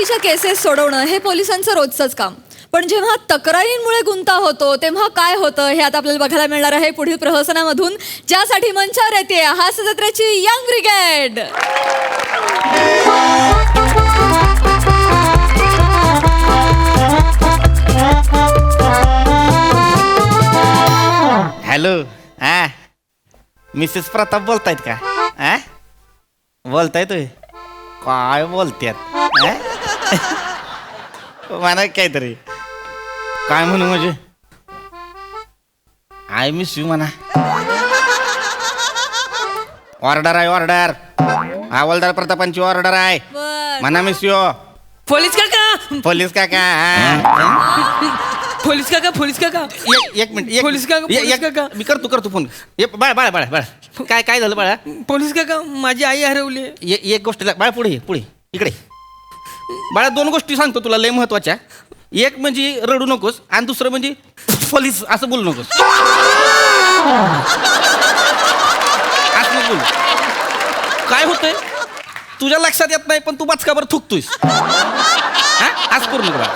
चोरीच्या केसेस सोडवणं हे पोलिसांचं रोजचंच काम. पण जेव्हा तक्रारींमुळे गुंता होतो तेव्हा काय होतं हे आता आपल्याला बघायला मिळणार आहे पुढील प्रहसनामधून, ज्यासाठी मंचावर येते हास्य जत्रेची यंग ब्रिगेड. हॅलो, हा मिसेस प्रताप बोलतायत का? हा बोलताय तुम्ही? काय बोलत्यात? म्हणा काहीतरी. काय म्हणू म्हणजे? आय मिस यू म्हणा. ऑर्डर आहे, ऑर्डर. हवालदार प्रतापांची ऑर्डर आहे म्हणा. Miss you. पोलीस काका, पोलीस काका. पोलीस काका, पोलीस काका. एक मिनिट. पोलीस काका, पोलीस काका. मी करतो फोन. बाळा बाळा बाळा बाळा काय झालं बाळा? पोलीस काका, माझी आई हरवली. एक गोष्ट बाळा, पुढे इकडे बाळा. दोन गोष्टी सांगतो तुला लय महत्वाच्या. एक म्हणजे रडू नकोस आणि दुसरं म्हणजे पोलीस असं बोलू नकोस. असं बोल. काय होतंय तुझ्या लक्षात येत नाही पण तू बचकावर थुकतोयस. असं करू नको बाळा,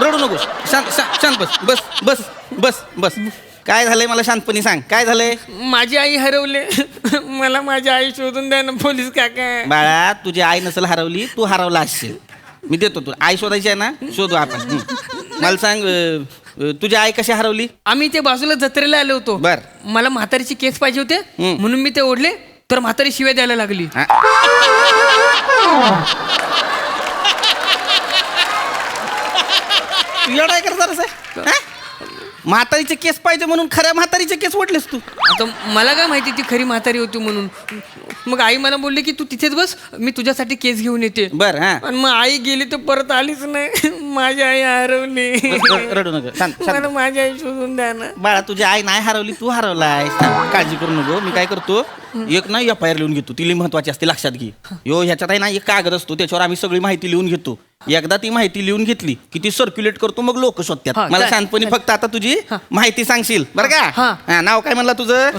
रडू नकोस. शांत बस बस बस बस बस. काय झालंय मला शांतपणे सांग, काय झालंय? माझी आई हरवले. मला माझी आई शोधून द्या ना पोलीस काका. बाळा, तुझी आई नसेल हरवली, तू हरवला असशील. मी देतो तुला. आई शोधायची आहे ना, शोधू आपण. मला सांग, तुझी आई कशी हरवली? आम्ही ते बाजूला जत्रेला आलो होतो. बर. मला म्हातारीची केस पाहिजे होते म्हणून मी ते ओढले, तर म्हातारी शिव्या द्यायला लागली. येडाय कर जरासं. म्हातारीचे केस पाहिजे म्हणून खऱ्या म्हातारीचे केस ओढलेस तू? आता मला काय माहिती ती खरी म्हातारी होती म्हणून. मग आई मला बोलली की तू तिथेच बस, मी तुझ्यासाठी केस घेऊन येते. बर. हा, आणि मग आई गेली तर परत आलीच नाही. माझी आई हरवली. रडू नका. शांत मला माझी आई शोधून द्या ना. बाळा, तुझी आई नाही हरवली, तू हरवलाय. काळजी करू नको. मी काय करतो, एक ना FIR लिहून घेतो. ती लई महत्वाची असते, लक्षात घे. ह्याच्यात आहे ना एक कागद असतो, त्याच्यावर आम्ही सगळी माहिती लिहून घेतो. एकदा ती माहिती लिहून घेतली की ती सर्क्युलेट करतो, मग लोक शोधतात. मला शांतपणे फक्त आता तुझी माहिती सांगशील बरं का? नाव काय म्हणला तुझं?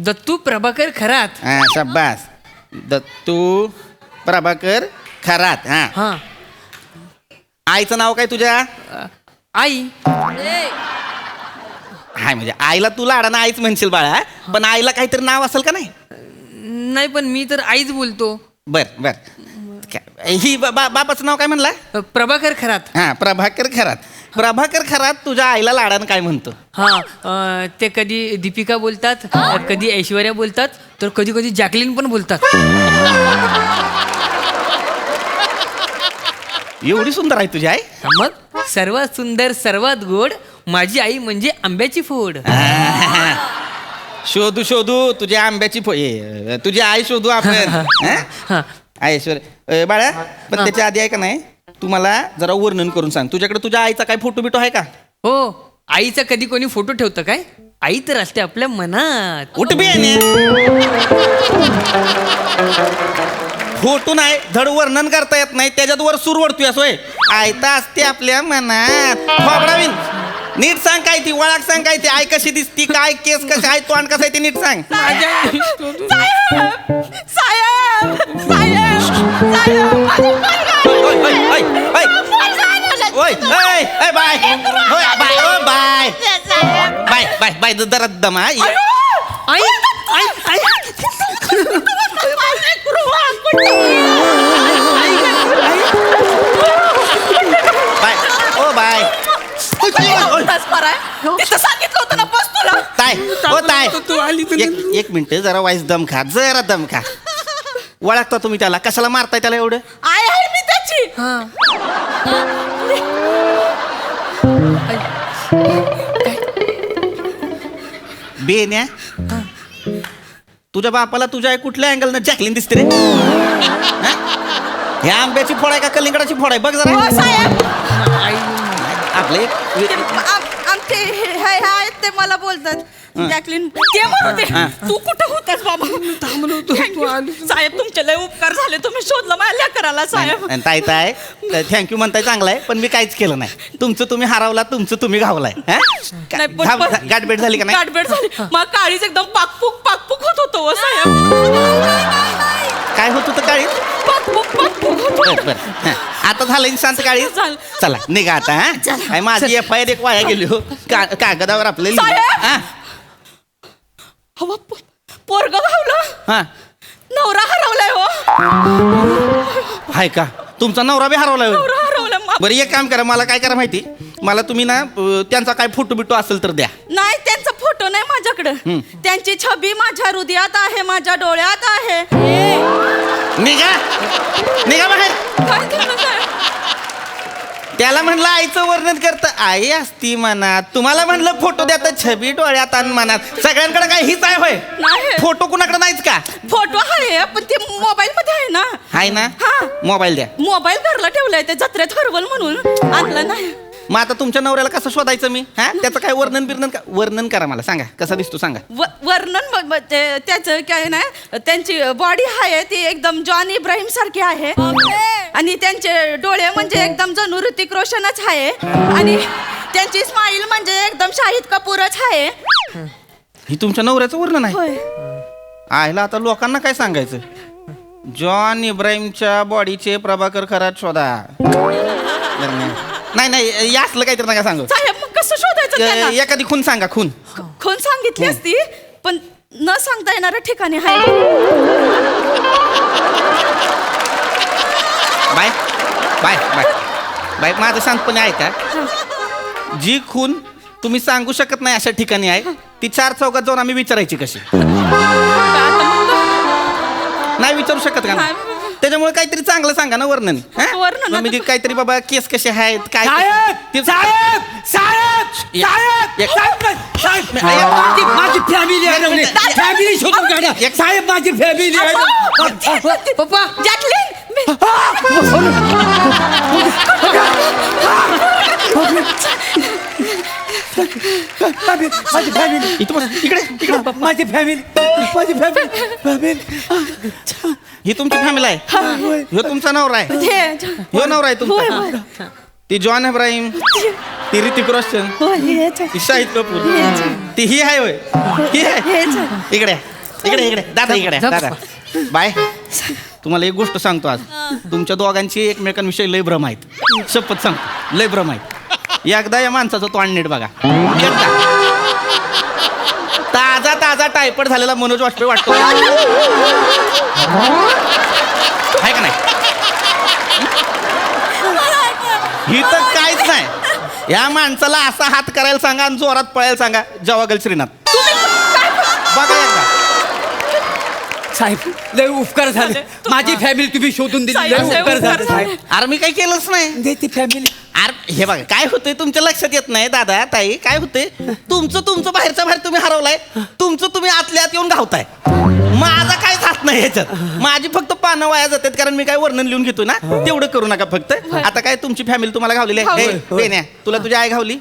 दत्तू प्रभाकर खरात. हा, शाबास. दत्तू प्रभाकर खरात. हा. आईचं नाव काय तुझ्या? आई. हाय, म्हणजे आईला तू लाडाना आईच म्हणशील बाळा, पण आईला काहीतरी नाव असेल का? नाही नाही, पण मी तर आईच बोलतो. बर बर. ही बापाचं नाव काय म्हणला? प्रभाकर खरात. हा, प्रभाकर खरात. प्रभाकर खरात तुझ्या आईला लाडानं काय म्हणतो? हा, ते कधी दीपिका बोलतात, कधी ऐश्वर्या बोलतात, तर कधी कधी जॅकलिन पण बोलतात. एवढी सुंदर आहे तुझी आई? मग सर्वात सुंदर, सर्वात गोड माझी आई म्हणजे आंब्याची फोड. शोधू तुझ्या आंब्याची तुझी आई शोधू आपण. ऐश्वर्या बाळा, पण त्याच्या आधी आहे का नाही, तू मला जरा वर्णन करून सांग. तुझ्याकडे तुझ्या आईचा काय फोटो बिटो आहे का? हो, आईचा कधी कोणी फोटो ठेवतं काय? आई तर असते आपल्या मनात. उठ बी. फोटो नाही, धड वर्णन करता येत नाही, त्याच्यात वर सूर वरतोय असोय. आई तर असते आपल्या मनात. खोबडावीन, नीट सांग काय ती, वळख सांग काय ती. आई कशी दिसती, काय केस कसे आहे, तोंड कसं आहे ते नीट सांग. बाय जरा दमा. आई आई आई बाय. ओ बाय. सांगितलं होतं ना बस तुला. ताय, ओ ताय, तू आली तर एक मिनिट, जरा वाईस दम खा, जरा दम खा. ओळखता तुम्ही त्याला? कशाला मारताय त्याला एवढं? आई आहे मी त्याची. बेन्या, तुझ्या बापाला तुझ्या आई कुठल्या अँगलनं जॅकलिन दिसते रे? ह्या आंब्याची फोड आहे का कलिंगडाची फोड आहे? बघ जरा. साहेब, आपले आमचे हे आहेत ते मला बोलतात जॅकलिन. ते म्हणते तू कुठं होतास बाबा? थांबलो होतो, तू आली. साहेब, तुमचे लय उपकार झाले, तुम्ही शोधलं माझ्या लेकराला. साहेब, ताई ताय थँक्यू म्हणताय, चांगलं आहे, पण मी काहीच केलं नाही. तुमचं तुम्ही हारावला, तुमचं तुम्ही घावलाय. गाठभेट झाली का नाही? गाठभेट झाली. मग काळीच एकदम पाकपूक होत होतो हो साहेब. काय होत होतं काळी? पाकपूक होत. बर. आता झालं शांत काळी झालं. चला निघा आता हा काय माझी FIR एक वाया गेली हो कागदावर आपले साहेब! हवा पोरग घावलं, हा नवरा हरवलाय हो. हाय का तुमचा नवरा बी हरवलाय होय? नवरा हरवला बरं एक काम करा मला काय करा माहिती मला तुम्ही ना त्यांचा काय फोटो बिटो असेल तर द्या नाही, त्यांचा फोटो नाही माझ्याकडे. त्यांची छबी माझ्या हृदयात आहे, माझ्या डोळ्यात आहे. निघा निघा बाहेर काय झालं साहेब? त्याला म्हणलं आईचं वर्णन करतं आई असती मनात तुम्हाला म्हणलं फोटो द्या तर छबी डोळ्यात आणि मनात सगळ्यांकडे काय हीच आहे होय नाही. फोटो कुणाकडे नाहीच का फोटो आहे पण ते मोबाईल मध्ये आहे ना. आहे ना हा. मोबाईल द्या मोबाईल घरला ठेवलाय, ते जत्रेत हरवल म्हणून आणलं नाही. मग आता तुमच्या नवऱ्याला कसं शोधायचं मी हा त्याचं काय वर्णन करा मला सांगा कसा दिसतो सांगा वर्णन त्याचं काय नाही, त्यांची बॉडी आहे ती एकदम जॉन इब्राहिम सारखी आहे आणि त्यांचे डोळे म्हणजे एकदम जणू ऋतिक रोशनच आहे आणि त्यांची स्माईल म्हणजे एकदम शाहिद कपूरच आहे. ही तुमच्या नवऱ्याचं वर्णन आहे होय. आयला आता लोकांना काय सांगायचं जॉन इब्राहिमच्या बॉडीचे प्रभाकर खरात शोधा नाही नाही या असलं काहीतरी नका सांगू साहेब मग कसं शोधायचं त्यांना? एखादी खून सांगा खून खून सांगितली असती पण न सांगता येणाऱ्या ठिकाणी आहे. बाय बाय बाय बाय माझं शांतपणे ऐका जी खून तुम्ही सांगू शकत नाही अशा ठिकाणी आहे ती 4 चौकात जाऊन आम्ही विचारायची कशी नाही विचारू शकत का नाही. त्याच्यामुळे काहीतरी चांगलं सांगा ना वर्णन हा? वर्णन आता- म्हणजे काहीतरी बाबा केस कसे आहेत काय ते- साहेब साहेब एक- साहेब एक- माझी फॅमिली हरवली फॅमिली शोधून काढा साहेब माझी फॅमिली पप्पा जॅकलीन माझी फॅमिली इथं बस, इकडे माझी फॅमिली ही तुमची फॅमिली आहे ह्यो तुमचा नवरा आहे ह्यो नवरा आहे तुमचा ती जॉन इब्राहिम ती ऋतिक रोशन ती शाहिद कपूर ती ही आहे होय ही आहे इकडे इकडे इकडे दादा इकडे दादा बाय तुम्हाला एक गोष्ट सांगतो आज तुमच्या दोघांची एकमेकांविषयी लय भ्रम आहेत शपथ सांगतो लय भ्रम आहेत एकदा या माणसाचा तो नीट बघा एकदा ताजा ताजा टायफॉइड झालेला मनोज वाजपेयी वाटतो आहे का नाही ही तर काहीच नाही या माणसाला असा हात करायला सांगा आणि जोरात पळायला सांगा जवागल श्रीनाथ बघा एकदा साहेब लय उपकार झाले माझी फॅमिली तुम्ही शोधून दिली लय साहेब, उपकार झाले उपकार साहेब अरे मी काही केलंच नाही दे ती फॅमिली अरे हे बघा काय होतंय तुमच्या लक्षात येत नाही दादा ताई काय होतंय तुमचं बाहेरच्या बाहेर तुम्ही हरवलाय तुमचं तुम्ही आतल्या आत येऊन घावताय माझा काहीच हात नाही ह्याच्यात माझी फक्त पानं वाया जातात कारण मी काय वर्णन लिहून घेतो ना तेवढं करू नका फक्त आता काय तुमची फॅमिली तुम्हाला घावलेली आहे होय, हे, बेन्या, तुला तुझी आई घावली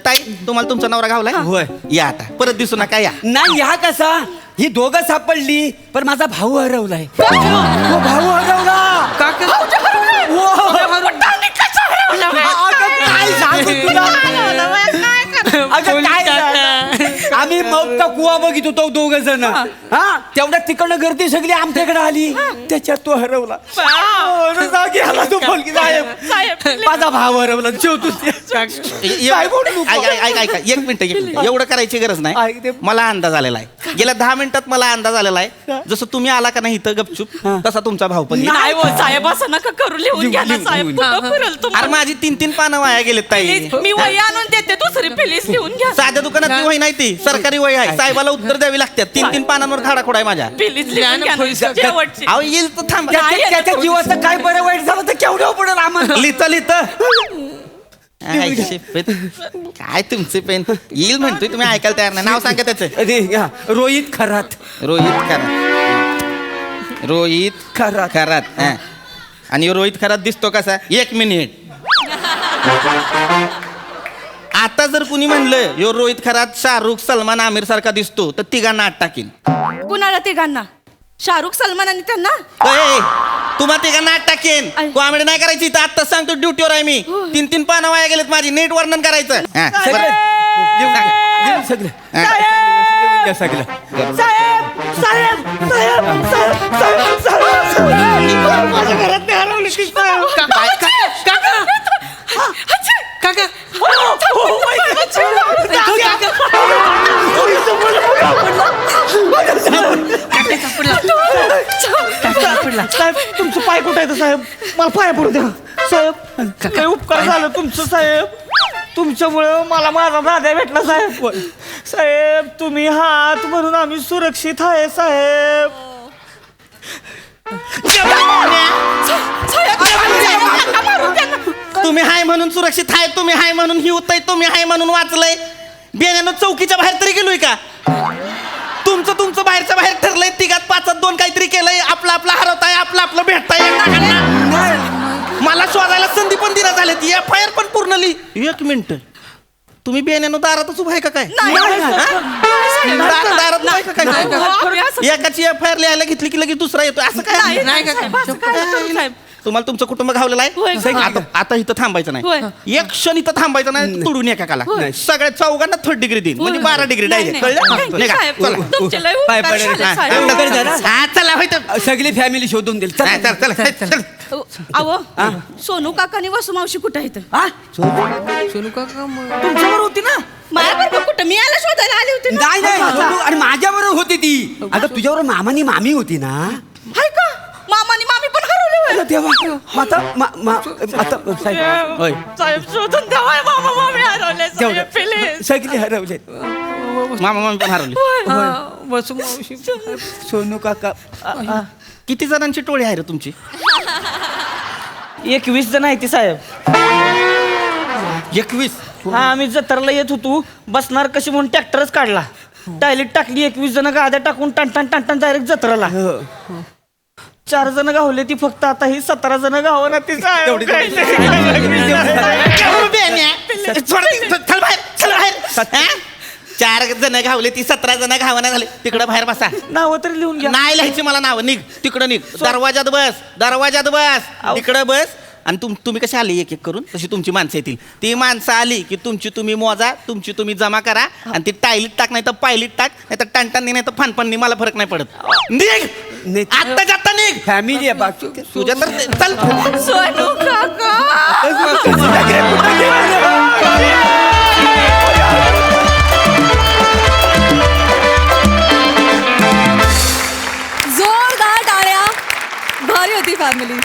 ताई तुम्हाला तुमचा नवरा घावलाय होय. या आता परत दिसू नका या नाही ह्या कसा ही दोघं सापडली पण माझा भाऊ हरवलाय भाऊ हरवला काका काय सांगू तुला अगं काय झालं? आम्ही मग कुवा बघित होतो दोघ जण हा तेवढ्या तिकडनं गर्दी सगळी आमच्याकडे आली त्याच्यात तो हरवला जागी आला तो फलकी साहेब माझा भाव हरवला शेवटून ऐका एक मिनिट एवढं करायची गरज ऐक नाही ते. मला अंदाज आलेला आहे गेल्या 10 मिनिटात मला अंदाज आलेला आहे जसं तुम्ही आला का नाही इथं गपचूप तसा तुमचा भाऊ पण येईल. नाही हो साहेब असं नका करू, लिहून घ्या ना साहेब. कुठं फिरल अरे तुम्हाला? माझी 3 पानं वाया गेलेत ताई Please, मी वही आणून देते दुसरी प्लीज लिहून घ्या साध्या दुकानात वही नाही ती सरकारी वही आहे साहेबाला उत्तर द्यावी लागतात 3 पानांवर खाडाखोडा आहे माझ्या प्लीज लिहून घ्या ना. शेवटची. अहो येईल तर थांब त्याच्या जीवाचं काय बरं वाईट झालं तर केवढं पडेल आम्हाला लिहितं काय तुमचे पेन येईल म्हणतोय तुम्ही ऐकायला तयार नाही नाव सांगा त्याचं अरे हा, रोहित खरात रोहित खरात हा. आणि रोहित खरात दिसतो कसा 1 मिनिट आता जर कुणी म्हणलं यो रोहित खरात शाहरुख सलमान आमिर सारखा दिसतो तर तिघांना आत टाकीन कुणाला तिघांना? शाहरुख सलमान आणि त्यांना ए, तुम्हा तिघांना आत टाकेन आई. कॉमेडी नाही करायची इथं आत्ता सांगतो ड्युटीवर आहे मी 3 पानं वाया गेलेत माझी नीट वर्णन करायचं हा, सगळं बरं. लिहून टाका. लिहून सगळं हा. लिहून द्या सगळं साहेब साहेब साहेब साहेब साहेब माझ्या घरात नाही हरवली ती साहेब. काका साहेब तुमचं पाय कुठं आहे साहेब? मला पाया पडू द्या साहेब. काय उपकार झालं तुमचं साहेब. तुमच्यामुळं मला माझा दादा भेटला साहेब. साहेब तुम्ही हात म्हणून आम्ही सुरक्षित आहे साहेब. तुम्ही हाय म्हणून सुरक्षित हाय, तुम्ही हाय म्हणून ही होतंय, तुम्ही हाय म्हणून वाचलंय. बेण्यानं चौकीच्या बाहेर तरी गेलोय का? तुमचं बाहेरच्या बाहेर ठरलंय. तिघात पाचात दोन काहीतरी केलंय. आपलं हरवताय, आपलं भेटताय. मला शोधायला संधी पण दिला झाले. FIR पण पूर्ण लिही. 1 मिनिट, तुम्ही बेण्यानं दारातच उभा आहे का काय? दारात नाही का काय? एकाची FIR लिहायला घेतली की लगेच दुसरा येतो असं काय? नाही काका. तुम्हाला तुमचं कुटुंब घावलेलं आहे. आता इथं थांबायचं नाही. एक क्षण इथं थांबायचं नाही. तोडून एकाला सगळ्या चौघांना 3rd डिग्री देईन. म्हणजे 12 डिग्री डायरेक्ट. कळलं? नाही का? पाय पडेल. हा, चला होय तर. सगळी फॅमिली शोधून देईल. नाही, चल. अहो सोनू काकानी वसू मावशी कुठं आहेत? सोनू काका तुमच्यावर होती ना? माझ्याबरोबर कुठं? मी याला शोधायला आली होती ना. नाही सोनू, आणि माझ्याबरोबर होती ती. आता तुझ्यावर मामानी मामी होती ना? हाय का? मामानी मामी पण हरवले होय. तेव्हा आता साहेब होय. साहेब शोधून द्यावा, मामा मामी हरवले साहेब, तेवढं. प्लीज. सगळे हरवले. मामी पण हरवली. बसू मावशी. सोनू काका किती जणांची टोळी आहे रे तुमची? 21 जण आहे ती साहेब. 21. हा, आम्ही जत्राला येत होतो. बसणार कशी म्हणून ट्रॅक्टरच काढला. टायलेट टाकली. 21 जण गाद्या टाकून टाण डायरेक्ट जत्राला. 4 जण गावले ती फक्त. आता ही 17 जण गाव ना ती साहेब. चल बाहेर. 4 जण घावले ती 17 जण घावना झाले. तिकडं बाहेर बसा. नावं तरी लिहून घ्या. नाही लिहायची मला नाव. निघ तिकडं निघ. दरवाजात बस. तिकडं बस. आणि तुम्ही कशी आली एक करून, तशी तुमची माणसं येतील. ती माणसं आली की तुमची तुम्ही मोजा, तुमची तुम्ही जमा करा. आणि ती टायलीत टाक, नाही तर पायलीत टाक, नाही तर टाणटांनी, नाही तर फानपणनी. मला फरक नाही पडत. निघ आत्ता निघ. फॅमिली आहे बाकी. तुझ्या तर चल. सोनू काका जोरदार टाळ्या. भारी होती फॅमिली.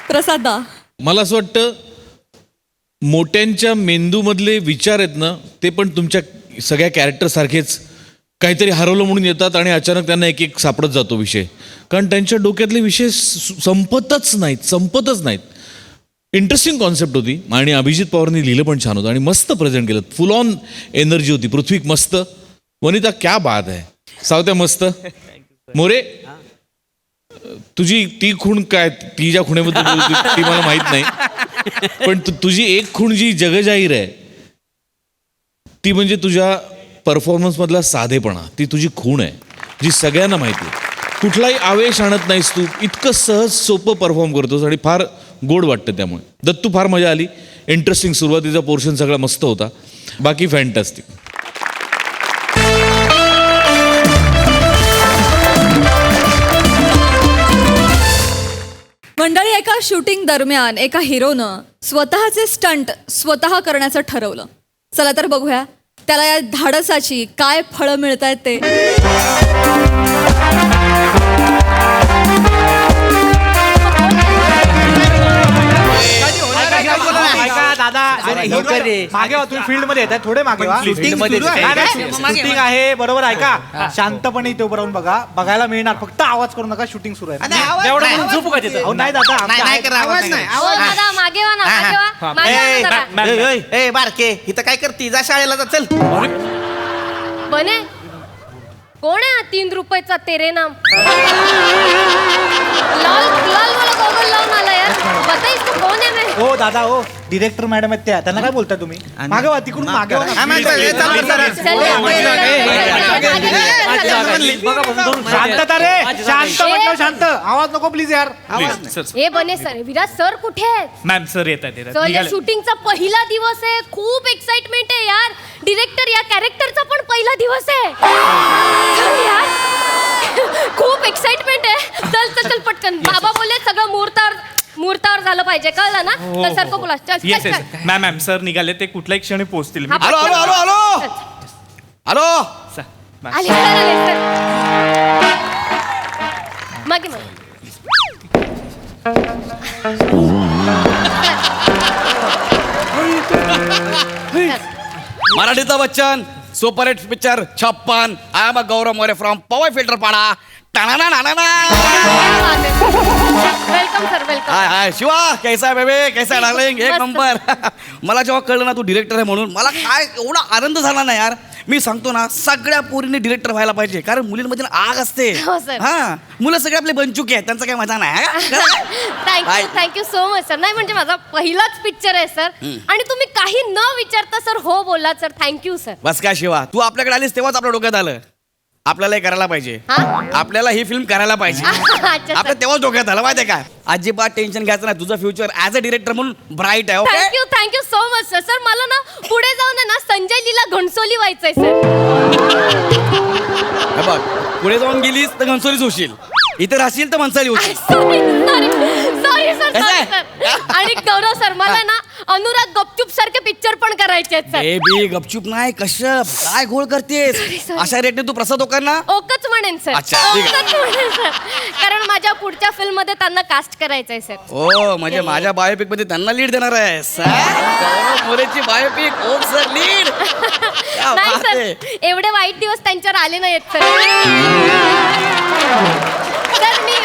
प्रसादा, मला असं वाटतं मोठ्यांच्या मेंदूमधले विचार आहेत ना, ते पण तुमच्या सगळ्या कॅरेक्टर सारखेच काहीतरी हरवलं म्हणून येतात आणि अचानक त्यांना एक एक सापडत जातो विषय. कारण त्यांच्या डोक्यातले विषय संपतच नाहीत. इंटरेस्टिंग कॉन्सेप्ट होती आणि अभिजित पवारनी लिहिलं पण छान होतं आणि मस्त प्रेझेंट केलं. फुल ऑन एनर्जी होती. पृथ्वी मस्त. वनिता क्या बात आहे. सावत्या मस्त. मोरे तुझी ती खूण काय, ती ज्या खुणेबद्दल बोलते ती मला माहित नाही, पण तुझी एक खूण जी जगजाहीर आहे ती म्हणजे तुझ्या परफॉर्मन्स मधला साधेपणा. ती तुझी खूण आहे जी सगळ्यांना माहिती आहे. कुठलाही आवेश आणत नाहीस तू. इतकं सहज सोपं परफॉर्म करतोस आणि फार गोड वाटतं. त्यामुळे दत्तू फार मजा आली. इंटरेस्टिंग सुरुवातीचा पोर्शन सगळा मस्त होता. बाकी फॅन्टॅस्टिक. मंडळी, एका शूटिंग दरम्यान एका हिरोनं स्वतःचे स्टंट स्वतः करण्याचं ठरवलं. चला तर बघूया त्याला या धाडसाची काय फळं मिळत आहेत ते. मागे तुम्ही फील्ड मध्ये येतात, थोडे मागे शूटिंग आहे बरोबर. ऐका शांतपणे इथे उभं राहून बघा. बघायला मिळणार, फक्त आवाज करू नका. शूटिंग सुरू आहे. झोपू का तिथं? नाही दादा, बारके इथं काय करती? जा शाळेला जा. चल. बने कोण आहे 3 रुपयाचा तेरे नाम? लाल वाला गॉगल लावून आला यार. बता इसको कौन है मैं? हो दादा, हो डिरेक्टर मॅडम आहेत त्या. त्यांना काय बोलता तुम्ही? मागे वा, तिकडून मागे वा. शांतता रे. शांत म्हटलं शांत. आवाज नको प्लीज यार. हे बने सर, विराज सर कुठे आहेत? मॅम सर येतात. सर, या शूटिंगचा पहिला दिवस आहे. खूप एक्साइटमेंट आहे यार. डिरेक्टर या कॅरेक्टरचा पण पहिला दिवस आहे. चल यार. खूप एक्साइटमेंट आहे. चल चल चल पटकन. बाबा बोलले सगळं मुहूर्तावर झालं पाहिजे, कळलं ना? तर सरको बोला. चल, चल, येस चल. येस मॅम सर निघाले ते कुठल्याही क्षणी पोहोचतील. हा, हॅलो हॅलो हॅलो हॅलो चल. हॅलो आले सर, आले सर. मागे मागे. मराठीचा Bachchan superhit picture 56. I am Gaurav More from Powai filter Pada. Welcome sir, welcome. Hi hi Shiva, कैसा आहे बेबे, कैसा आहे डार्लिंग? एक मस्त. नंबर. मला जेव्हा कळलं ना तू डिरेक्टर आहे म्हणून, मला काय एवढा आनंद झाला ना यार. मी सांगतो ना, सगळ्या पोरींनी डिरेक्टर व्हायला पाहिजे, कारण मुलींमध्ये ना आग असते. हो, सर. हा, मुलं सगळे आपले बनचुके आहेत, त्यांचा काही मजा नाही. Thank you so much sir. नाही म्हणजे माझा पहिलाच पिक्चर आहे सर, आणि तुम्ही काही न विचारता सर हो बोललात सर. Thank you sir. बस काय शिवा, तू आपल्याकडे आलीस तेव्हाच आपल्या डोक्यात आलं आपल्याला हे करायला पाहिजे. हा? आपल्याला ही फिल्म करायला पाहिजे. अच्छा, आपल्या सर. तेव्हाच डोक्यात आलं माहितीये काय. अजिबात टेन्शन घ्यायचं नाही, तुझं फ्युचर ऍज अ डिरेक्टर म्हणून ब्राईट आहे. Okay, thank you so much sir. Sir मला ना पुढे जाऊन आहे ना संजय लीला घणसोली व्हायचंय सर. हे बघ, पुढे जाऊन गेलीस तर घनसोलीच होशील, इथे राहशील तर मनसाली होशील. सॉरी सर, कसं आहे? सर. आणि गौरव सर मला ना अनुराग गपचूप सारखे पिक्चर पण करायचे आहेत सर. बेबी गपचूप नाही, कश्यप काय घोळ करतेस. sorry. अशा रेटने तू प्रसाद होकार ओकच म्हणेन सर. अच्छा, ठीक आहे. ओकच म्हणेन सर. कारण माझ्या पुढच्या फिल्म मध्ये त्यांना कास्ट करायचंय सर. हो, म्हणजे माझ्या बायोपिक मध्ये त्यांना लीड देणार आहे. गौरव मोरेची बायोपिक ओक सर लीड. नाही सर, एवढे वाईट दिवस त्यांच्यावर आले नाहीत सर. सर मी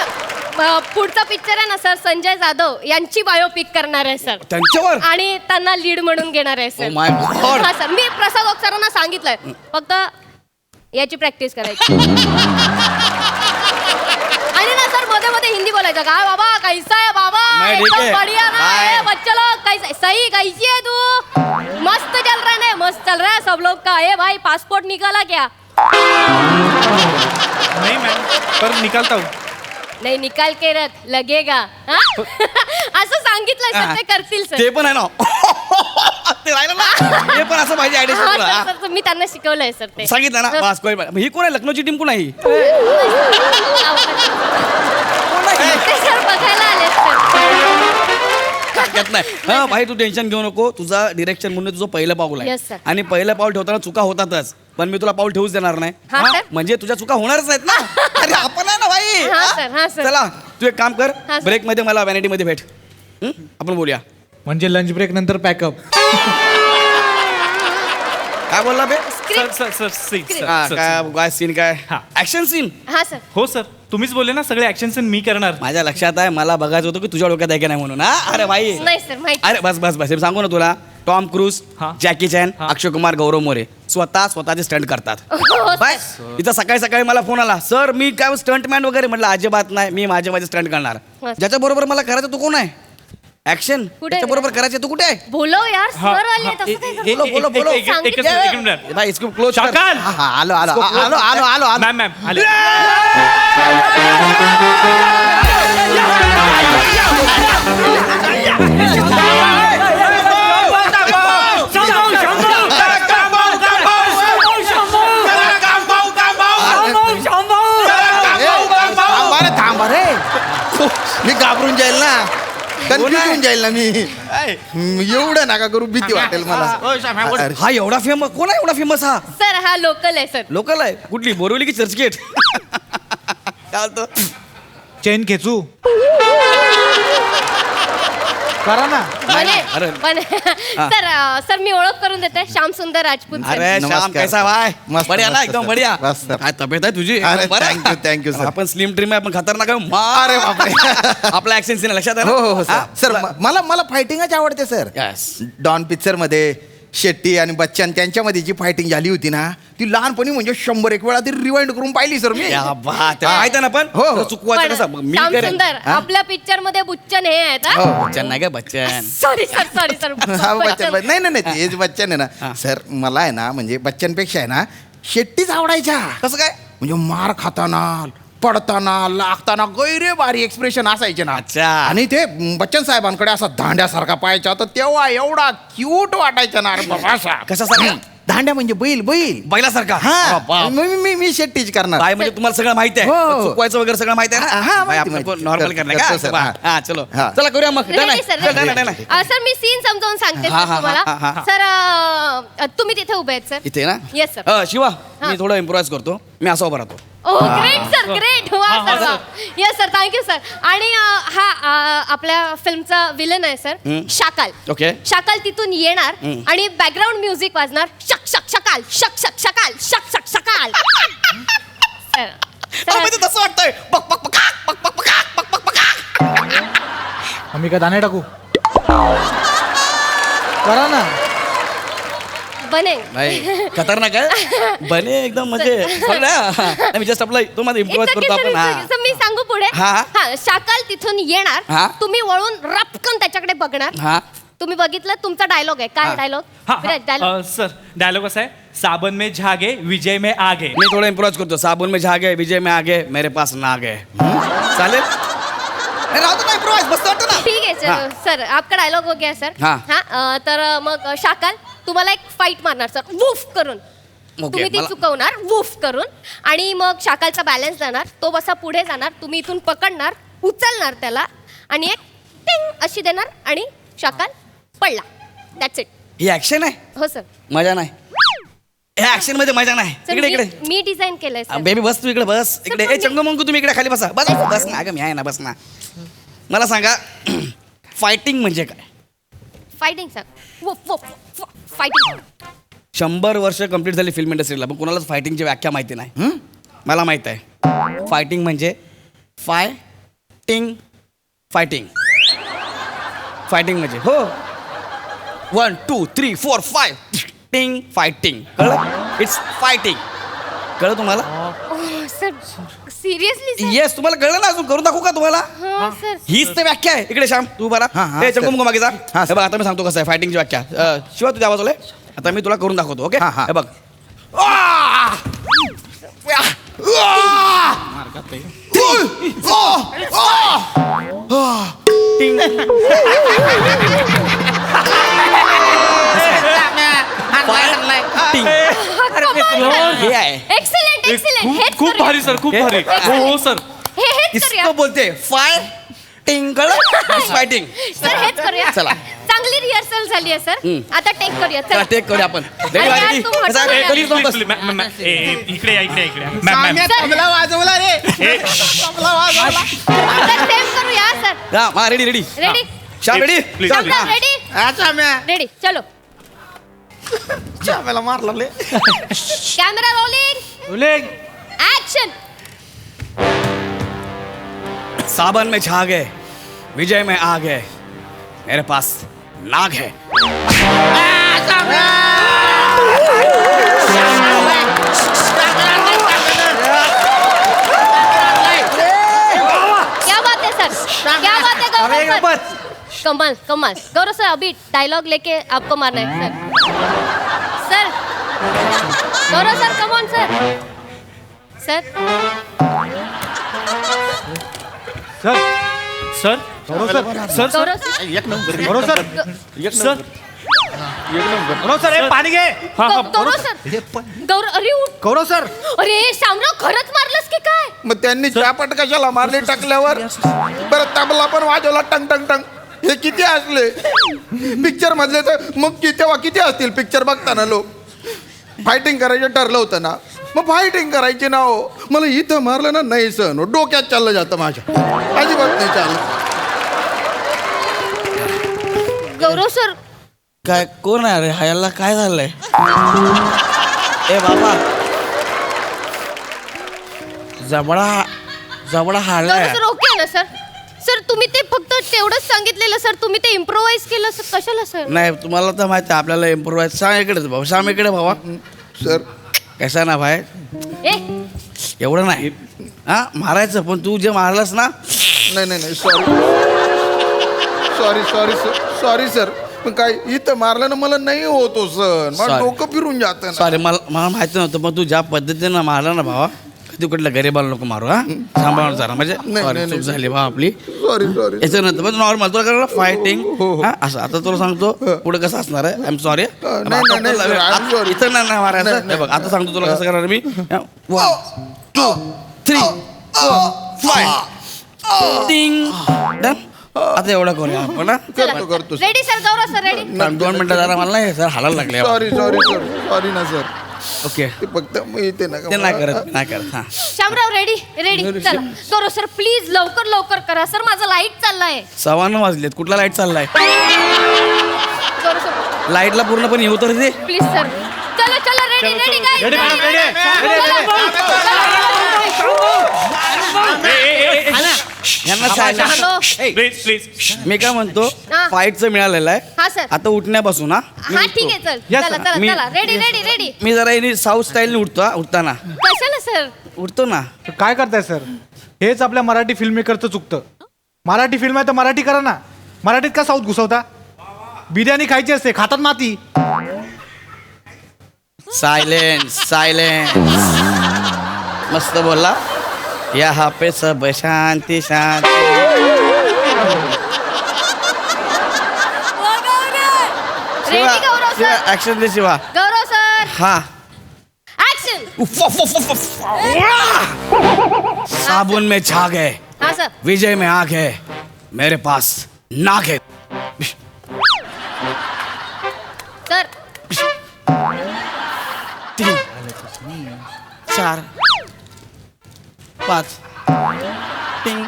पुढचा पिक्चर आहे ना सर, संजय जाधव यांची बायोपिक करणार आहे सर, त्यांच्यावर आणि त्यांना लीड म्हणून घेणार आहे Oh सर. my God. हा सर, मी प्रसाद ओक सरांना सांगितलंय, फक्त याची प्रॅक्टिस करायची. आणि ना सर मध्ये मध्ये हिंदी बोलायचं. काय बाबा, कैसा है बाबा, मैं ठीक एकदम है. बढ़िया ना. Bye. ए, बच्चे लोग कैसे, सही कैसी है तू? मस्त चल रहा है ना, मस्त चल रहा है सब लोग का. ए भाई पासपोर्ट निकाला क्या? नाही मॅम पर निकालता हूँ. नाही, निकाल के रख, लगेगा. हा? असं सांगितलंय सर, ते करतील सर. ते पण आहे ना. ते राहिलं ना, ते पण असं पाहिजे हा, आयडिया. सर, सर, मी त्यांना शिकवलंय सर ते. सांगितलं ना, बस कोण. ही कोण आहे, लखनौची टीम कोण आहे ही? ते सर बघायला आले सर. घेत नाही. हा भाई, तू टेन्शन घेऊ नको. तुझा डिरेक्शन म्हणून तुझं पहिलं पाऊल आहे, Yes, sir. आणि पहिलं पाऊल ठेवताना चुका होतातच, पण मी तुला पाऊल ठेवूच देणार नाही. हा, हा? sir. म्हणजे तुझ्या चुका होणारच आहेत ना. अरे आपण आहे ना भाई. हा, हा? sir, हा, sir. चला, तू एक काम कर, हा, sir. ब्रेक मध्ये मला व्हॅनिटी मध्ये भेट. आपण बोलूया. म्हणजे लंच ब्रेक नंतर पॅकअप. काय बोलला बे? सर सर सर सीन हा, काय काय सीन, काय हा. Action scene? हा सर. हो सर, तुम्हीच बोलले ना सगळे ऍक्शन सीन मी करणार. माझ्या लक्षात आहे, मला बघायचं होतं की तुझ्या डोक्यात आहे की नाही म्हणून. हा, अरे भाई, नाही सर, माहिती. अरे बस बस बस, हे सांगू ना तुला. टॉम क्रूज, हा. जॅकी चॅन, हा. अक्षय कुमार, गौरव मोरे स्वतःचे स्टंट करतात. हो, सर. बस इथं सकाळी सकाळी मला फोन आला, सर मी काय स्टंटमॅन वगैरे. म्हटलं अजिबात नाही, मी माझे स्टंट करणार. हा. ज्याच्या बरोबर मला करायचं तू कोण आहे? ऍक्शन कुठे? त्याच्या बरोबर करायचं तू कुठे आहे? बोलो यार, हा, सर आले हा, तसं काय करतो? बोलो, बोलो. सांगितलं. मिनिट भाई इसको क्लोज कर. शाकाल! हा, हा, आलो आलो आलो आलो आलो आलो. मॅम मॅम आले. थांबा रे, मी घाबरून जाईल ना, कन्फ्युज होऊन जाईल ना मी. एवढं नका करू, भीती वाटेल मला. अरे, हा एवढा फेमस कोण आहे? एवढा फेमस हा सर हा लोकल आहे सर. लोकल आहे? कुठली, बोरिवली की चर्चगेट? काय बोलतो? चेन खेचू करा ना. बने अरे. बने. सर सर मी ओळख करून देते, श्याम सुंदर राजपूत सर. अरे श्याम, नमस्कार. कैसा भाई? मस्त, बढिया ना, मस्त, एकदम सर. बढिया. मस्त. काय तब्येत आहे तुझी? अरे, बरं? thank you, sir. आपण स्लिम ट्रिम आहे, आपण खतरनाक आहे. अरे बापरे. आपला ऍक्शन सीन लक्षात आहे हो ना? हो हो हा? सर. सर मला फायटिंगच आवडते सर. Yes. डॉन पिक्चर मध्ये शेट्टी आणि बच्चन त्यांच्यामध्ये जी फायटिंग झाली होती ना, ती लहानपणी म्हणजे 101 वेळा ती रिवाइंड करून पाहिली सर मी. क्या बात आहे. माहिती आहे ना, पण हो, हो. चुकवायचं पण कसं? मग मी श्याम करेन. सुंदर हा? आपल्या पिक्चर मध्ये बुच्चन हे आहेत. हो. बच्चन नाही का, Bachchan. Sorry sir, sorry sir. हा, बच्चन नाही नाही नाही, तेच बच्चन आहे ना सर. मला आहे ना, म्हणजे बच्चनपेक्षा आहे ना शेट्टीच आवडायच्या. कसं काय? म्हणजे मार खाताना, पडताना, लागताना गैरे भारी एक्सप्रेशन असायचे ना. अच्छा. आणि ते बच्चन साहेबांकडे असा दांड्यासारखा पाहायचा, तर तेव्हा एवढा क्यूट वाटायचा ना. अरे बाबा, असा कशासारखा? दांड्या म्हणजे बैल बैल बैलासारखा हा बाप. मी शेट्टीच करणार काय म्हणजे तुम्हाला सगळं माहिती आहे हो. चुकवायचं वगैरे सगळं माहिती आहे हा, ना माहिती, माहिती. नॉर्मल करणार करतो, का सर. बा. हा चलो हा. चला करूया मग डन आहे. रेडी सर चल, डन आहे, डन आहे. सर मी सीन समजावून सांगते हा, सर हा, हा, तुम्हाला हा. सर तुम्ही तिथे उभे आहेत सर इथे ना येस सर शिवा मी थोडं इम्प्रोवाइज करतो मी असा उभा राहतो ओ ग्रेट सर ग्रेट वा sir yes sir thank you sir आणि हा आपल्या फिल्मचा विलन आहे सर शाकाल ओके. शाकाल तिथून येणार आणि बॅकग्राऊंड म्युझिक वाजणार शक शक शकाल शक शक शकाल शक शक शकाल सर म्हणजे तसं वाटतंय पक पक पकाक, पक पक पकाक, पक पक पकाक. आम्ही काय दाणे टाकू करा ना बनेल नाही खतरनाक आहे बने एकदम म्हणजे मी जस्ट आपलं तुम्हाला इम्प्रोवाइज करतो आपण हा मी सांगू पुढे हा. हा शाकाल तिथून येणार हा. तुम्ही वळून रपकन त्याच्याकडे बघणार हा तुम्ही बघितलं तुमचा डायलॉग आहे काय डायलॉग डायलॉग सर डायलॉग असा आहे साबन में झागे विजय में आगे मी थोडं इम्प्रोवाइज करतो साबुन में झागे विजय में आगे मेरे पास नाग है चालेल नाही, राहू दे ना इम्प्रोवाइज मस्त वाटतं ना ठीक आहे हा. चलो सर आपका डायलॉग हो गया सर हा. तर मग शाकाल तुम्हाला एक फाईट मारणार सर वूफ करून तुम्ही ती मला- चुकवणार वूफ करून आणि मग शाकालचा बॅलन्स जाणार तो बसा पुढे जाणार तुम्ही इथून पकडणार उचलणार त्याला आणि एक टिंग अशी देणार आणि शाकाल पडला दॅट्स इट ही ऍक्शन आहे हो सर मजा नाही ह्या ऍक्शन मध्ये मजा नाही सर इकडे इकडे मी डिझाईन केलंय सर बेबी बस तू इकडे बस इकडे पण ए चंगू मंगू तुम्ही इकडे खाली बसा बस बस ना अगं मी आहे ना बस ना मला सांगा फायटिंग म्हणजे काय fighting sir woof woof fighting 100 वर्ष कंप्लीट झाली फिल्म इंडस्ट्रीला पण कोणालाच फायटिंगची व्याख्या माहिती नाही मला माहित आहे फायटिंग म्हणजे फायटिंग फायटिंग फायटिंग म्हणजे हो 1 2 3 4 5 टिंग फायटिंग कळलं इट्स फायटिंग कळलं तुम्हाला सर सिरियसली सर येस तुम्हाला कळलं ना अजून करून दाखवू का तुम्हाला हा सर हीच तर व्याख्या आहे इकडे श्याम तू बरा हा, हा, ए चंगू सर. मुंगू मागे जा हा, हे बघ आता मी सांगतो कसं आहे फायटिंगची व्याख्या शिवा तुझ्या आवाज आलाय आता मी तुला करून दाखवतो ओके हा, हा. हे बघ हे आहे एक्सलेंट एक्सलेंट हेच खूप करूया. भारी सर खूप भारी हो हो सर हेच करूया इसको बोलते फायटिंग कळलं फायटिंग सर हेच करूया चला. चांगली रिहर्सल झाली आहे सर आता टेक करूया चला चला टेक करूया आपण अरे यार, तू म्हटलं कसा- ना. कधी जाऊन बस. इकडे या इकडे इकडे मॅम मॅम तबला वाजवला रे तबला वाजवला सर सेम करूया सर हा ready ready ready Shyam ready Please, समजा रेडी अच्छा म्या रेडी चलो मला मारला ले कॅमेरा रोलिंग ऍक्शन सावन में छा गए विजय में आ गए मेरे पास नाग है क्या बात है सर क्या बात है गौरव सर कमाल कमाल गौरव सर अभी डायलॉग लेके आपको मारना है sir sir Gaurav sir come on sir sir sir sir sir Gaurav sir एक नंबर बरोबर सर सर बरोबर सर हे पाणी घे हा हा गौरव सर गौरव अरे उठ. गौरव सर अरे शामराव खरंच मारलंस की काय मग त्यांनी चापट कशाला मारले टाकल्यावर परत तबला पण वाजवला टंग टंग टंग हे किती असले पिक्चर मधले तर मग तेव्हा किती असतील पिक्चर बघताना लोक फायटिंग करायचं ठरलं होतं ना मग फायटिंग करायची ना हो मला इथं मारलं ना नाही सण हो. डोक्यात चाललं जातं माझ्या अजिबात नाही चाललं गौरव सर काय कोण आहे रे ह्याला काय झालंय ए बाबा जबडा जबडा हाडलाय गौरव सर ओके ना सर सर तुम्ही ते फक्त तेवढंच सांगितलेलं सर तुम्ही ते इम्प्रोवाइज केलं सर कशाला सर नाही तुम्हाला तर माहिती आहे आपल्याला इम्प्रोवाइज सांग इकडेच भाऊ सांग इकडे भावा सर कसा ना भाई ए एवढं नाही हा मारायचं पण तू जे मारलास ना नाही नाही नाही sorry sorry sorry sir sorry sir पण काय इथं मारलं ना मला नाही होतो सर मला Sorry. डोकं फिरून जातं ना सॉरी मला माहिती नव्हतं पण तू ज्या पद्धतीनं मारला ना भावा तू कुठल्या गरीबाला नको मारू हा सांभाळून जरा म्हणजे नाही, sorry, नाही, चूक झाली बा आपली सॉरी सॉरी याच्यानंतर पण नॉर्मल तुला करायला फायटिंग असं आता तुला सांगतो पुढे कसं असणार आहे आय एम सॉरी नाही, नाही, sir, I am sorry. इथं नाही मारायचं हे बघ आता सांगतो तुला कसं करणार मी 1 2 3 4 5 टिंग आता एवढं करूया आपण हा? करतो रेडी सर गौरव सर रेडी 2 मिनिटं जरा मला नाही सर हालायला लागले सॉरी सॉरी सर सॉरी ना सर ओके ते फक्त मी ते ते नाही करत हा शामराव रेडी रेडी चला गौरव सर प्लीज लवकर लवकर करा सर माझा लाईट चाललाय 9:15 वाजलेत कुठला लाईट चाललाय गौरव सर लाईटला पूर्णपणे येऊ तर दे प्लीज सर चला चला रेडी रेडी काय Ready, madam, यांना सांगा. प्लीज प्लीज मी काय म्हणतो हा. फाईटचं मिळालेलं हा, आहे सर. आता उठण्यापासून हा हा ठीक आहे चल Yes, चला sir. चला मी- चला रेडी रेडी रेडी मी जरा यांनी साऊथ स्टाईलने उठतो हा, उठताना कशाला सर उठतो ना काय करताय सर हेच आपल्या मराठी फिल्म मेकरचं चुकतं मराठी फिल्म आहे तर मराठी करा ना मराठीत का साऊथ घुसवता बिर्याणी खायची असते खातात माती सायलेन्स मस्त बोलला यहाँ पे सब शांती शांती रेडी गौरव सर ऍक्शन दे शिवा गौरव सर हा ऍक्शन उफ, उफ, उफ, उफ, उफ. साबुन में झाग है हा सर विजय में आग है मेरे पास नाग है सर 3 4 5 टिंग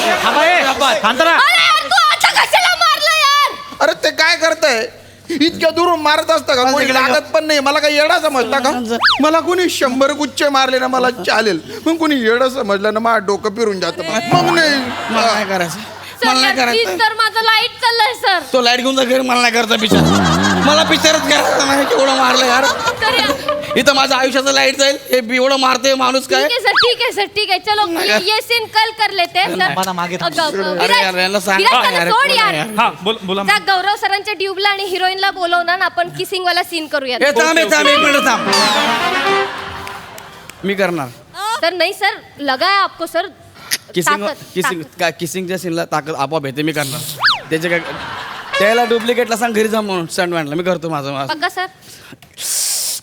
शांतरा अरे यार तू आता कशाला मारलं यार अरे ते काय करताय इतक्या दुरून मारत असता का कोणी लागत पण नाही मला काही येडा समजता का मला कोणी 100 गुच्छे मारले ना मला चालेल मग कोणी येडा समजलं ना माझं डोकं फिरून जातं मग मला नाही काय करायचं सर मला नाही यार, प्लीज करायचं सर माझं लाईट चाललंय सर तो लाईट घेऊन जा घरी मला नाही करायचा पिक्चर मला पिक्चरच करायचा नाही केवढं मारलं यार सर यार इथं माझं आयुष्याचं लाईट जाईल हे एवढं मारते माणूस काय ठीक है सर ठीक है सर ठीक है चलो ये सीन कल कर लेते हैं सर मला मागे थांब. अरे यार, यांना सांग. विराज, त्याला यार, सोड कोण यार आहे हा बोला त्या गौरव सरांच्या ट्यूबला आणि हिरोईनला बोलवणार आपण किसिंग वाला सीन करूया हे थांब 1 मिनिट थांब मी करणार सर नाही सर लगा है आपको सर ताकद. किसिंगच्या सीनला ताकद आपोआप येते मी करणार त्याचे काय त्याला डुप्लिकेटला सांग घरी जा म्हणून स्टंटमॅनला मी करतो माझं पक्का सर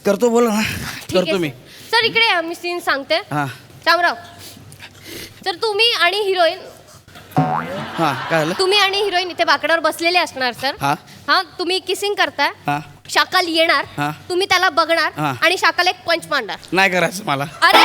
करतो बोला ना ठीक करतो आहे मी सर इकडे या, मी सीन सांगते हा शामराव सर तुम्ही आणि हिरोईन हा काय झालं तुम्ही आणि हिरोईन इथे बाकड्यावर बसलेले असणार सर हा. हा तुम्ही किसिंग करताय हा शाकाल येणार हा. तुम्ही त्याला बघणार हा. आणि शाकाल एक पंच मारणार नाही करायचं मला अरे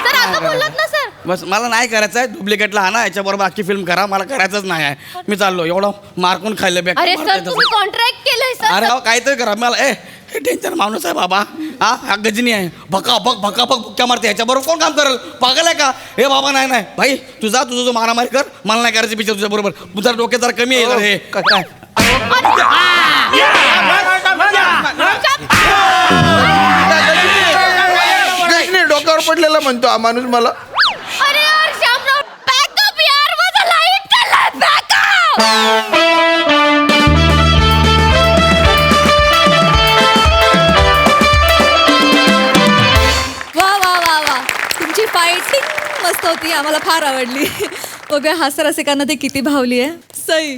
सर आता बोललात ना सर बस मला नाही करायचं आहे डुप्लिकेटला आणा याच्याबरोबर बाकी फिल्म करा मला करायचंच नाही आहे मी चाललो एवढं मार्कून खाल्लं बॅग अरे सर तुम्ही कॉन्ट्रॅक्ट केलंय अरे सर अहो, काहीतरी करा मला हे टेन्शन माणूस आहे बाबा हा गजनी आहे भका बक बुक्क्या मारते ह्याच्याबरोबर कोण काम करेल पागल आहे का हे बाबा नाही भाई तुझा जो मारामारी कर मला नाही करायचं पिक्चर तुझ्या बरोबर तुझा डोके जरा कमी आहे हे काय गजनी डोक्यावर पडलेला म्हणतो हा माणूस मला अरे यार शामराव बॅकअप यार माझा लाईट चाललाय बॅकअप वा वा वा वा तुमची फायटिंग मस्त होती आम्हाला फार आवडली बघूया हास्यरसिकांना ते किती भावली आहे सई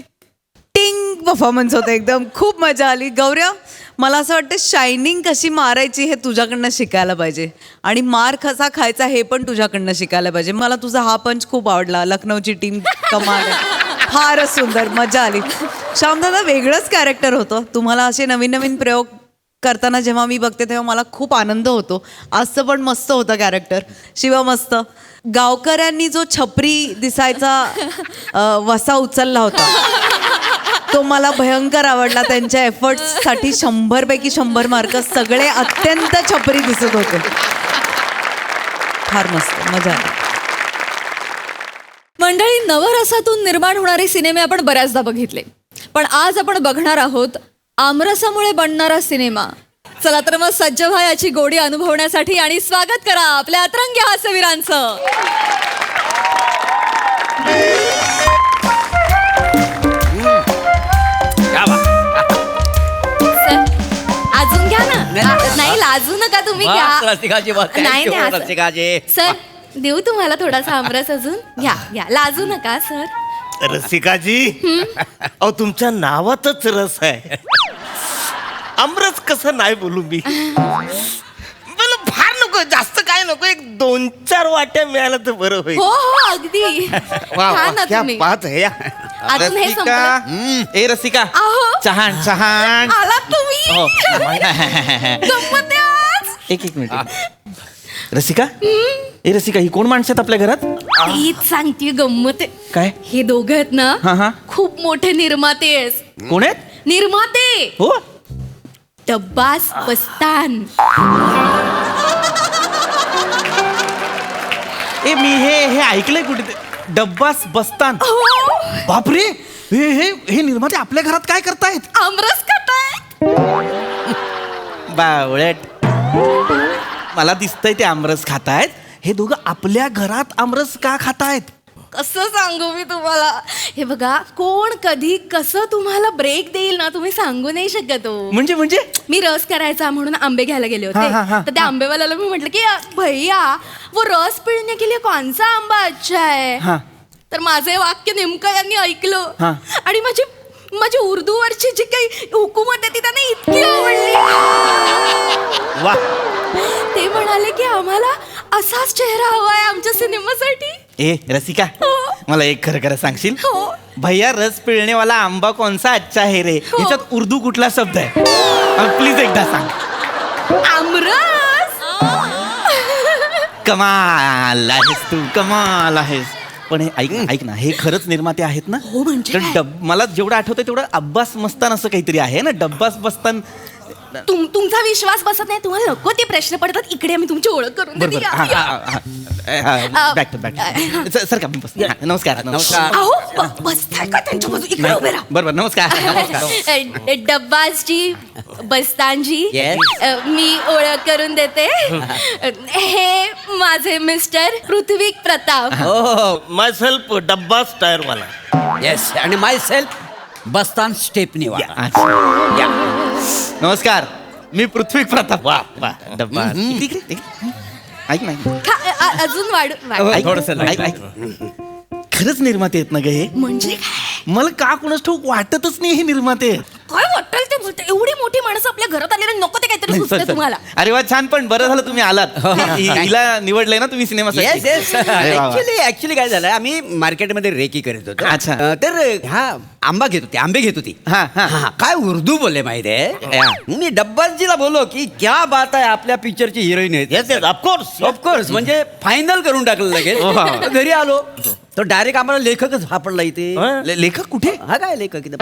टिंग परफॉर्मन्स होतं एकदम खूप मजा आली गौरव मला असं वाटतं शायनिंग कशी मारायची हे तुझ्याकडनं शिकायला पाहिजे आणि मार कसा खायचा हे पण तुझ्याकडनं शिकायला पाहिजे मला तुझा हा पंच खूप आवडला लखनौची टीम कमाल आहे फारच सुंदर मजा आली श्यामदादा वेगळंच कॅरेक्टर होतं तुम्हाला असे नवीन नवीन प्रयोग करताना जेव्हा मी बघते तेव्हा मला खूप आनंद होतो आजचं पण मस्त होतं कॅरेक्टर शिवा मस्त गावकऱ्यांनी जो छपरी दिसायचा वसा उचलला होता तो मला भयंकर आवडला त्यांच्या एफर्ट्ससाठी 100 पैकी 100 मार्क सगळे अत्यंत छपरी दिसत होते फार मस्त मजा आली मंडळी नवरसातून निर्माण होणारे सिनेमे आपण बऱ्याचदा बघितले पण आज आपण बघणार आहोत आमरसामुळे बनणारा सिनेमा चला तर मग सज्ज व्हा याची गोडी अनुभवण्यासाठी आणि स्वागत करा आपल्या अतरंगी हास्यवीरांचं लाजू नका तुम्ही घ्या. रसिकाजी नाही नाही असं. रसिकाजी सर देऊ तुम्हाला थोडासा आमरस अजून घ्या घ्या लाजू नका सर. रसिकाजी अहो तुमच्या नावातच रस आहे. आमरस कसं नाही बोलू मी. मला फार नको, जास्त काय नको, एक 2-4 वाट्या मिळाल्या तर बरं होईल. हो हो अगदी वा खा ना क्या तुम्ही. बात आहे या. अजून हे रसिका संपलं. ए रसिका अहो चहान चहान आलात तुम्ही. हो. गंमत आहे आज. एक मिनिट रसिका ए रसिका ही कोण माणसं आहेत आपल्या घरात? तीच सांगते गंमत आहे. काय हे दोघं आहेत ना हा हा खूप मोठे निर्माते आहेत. कोण आहेत? निर्माते हो डब्बास बस्तान. ए मी हे ऐकलंय कुठे ते. डब्बास बस्तान. हो. बापरे हे हे हे निर्माते आपल्या घरात काय करतायत? आमरस खाताय. बावळट मला दिसतंय ते आमरस खातायत. हे दोघं आपल्या घरात आमरस का खातायत? कसं सांगू मी तुम्हाला. हे बघा कोण कधी कसं तुम्हाला ब्रेक देईल ना तुम्ही सांगू नाही शकत हो. म्हणजे मी रस करायचा म्हणून आंबे घ्यायला गेले हा, हा, हा. होते. तर त्या आंबेवाल्याला मी म्हटलं की भैया वो रस पिळने के लिए कौन सा आंबा अच्छा है. हा तर माझे वाक्य नेमकं यांनी ऐकलं हा. आणि माझी उर्दूवरची जी काही हुकूमत आहे ती त्यांना इतकी आवडली. वा ते म्हणाले की आम्हाला असाच चेहरा हवाय आमच्या सिनेमासाठी. ए रसिका मला एक खरं खरं सांगशील? हो. भैया रस पिळणे वाला आंबा कोणसा अच्छा है रे हो. ह्याच्यात उर्दू कुठला शब्द आहे? प्लीज एकदा सांग. आमरस. कमाल आहेस तू, कमाल आहेस. पण हे ऐक ना हे खरंच निर्माते आहेत ना? हो म्हणजे तर मला जेवढं आठवतंय तेवढं अब्बास मस्तान असं काहीतरी आहे ना. डब्बास बस्तान. तुमचा विश्वास बसत नाही तुम्हाला नको ते प्रश्न पडतात. इकडे आम्ही तुमची ओळख करून देते. या. बॅक टू बॅक सर का बस हा, नमस्कार नमस्कार. अहो बसताय का त्यांच्या बाजू इकडे उभे राहा. बरोबर नमस्कार. डब्बासजी बस्तानजी मी ओळख करून देते. हे माझे मिस्टर पृथ्वीक प्रताप. हो माय सेल्फ डब्बा स्टायर वाला. येस आणि माय सेल्फ बस्तान स्टेपनी वाला. अच्छा. नमस्कार मी पृथ्वी प्रताप. वा वा डब्बा इकडे. ऐक ना अजून वाढू. ऐक. खरंच निर्माते आहेत ना ग हे? म्हणजे काय मला का कुणास ठाऊक वाटतच नाही हे निर्माते आहेत. काय वाटेल ते बोलते. एवढी मोठी माणसं आपल्या घरात आलेली नको ते काहीतरी सुचतं तुम्हाला. अरे वा छान. पण बरं झालं तुम्ही आलात. हिला निवडलंय ना तुम्ही सिनेमासाठी? येस ऍक्च्युली काय झालं आम्ही मार्केटमध्ये रेकी करत होतो. अच्छा. तर हा आंबे घेत होती. हा, हा. हा, काय उर्दू बोलले माहितीये. मी डब्बाजीला बोललो की क्या बात आहे आपल्या पिक्चरची हिरोईन आहे. येस येस ऑफकोर्स ऑफकोर्स म्हणजे फायनल करून टाकलं लगेच. घरी आलो तो डायरेक्ट आम्हाला लेखकच सापडला इथे. लेखक कुठे? हा काय लेखक इथे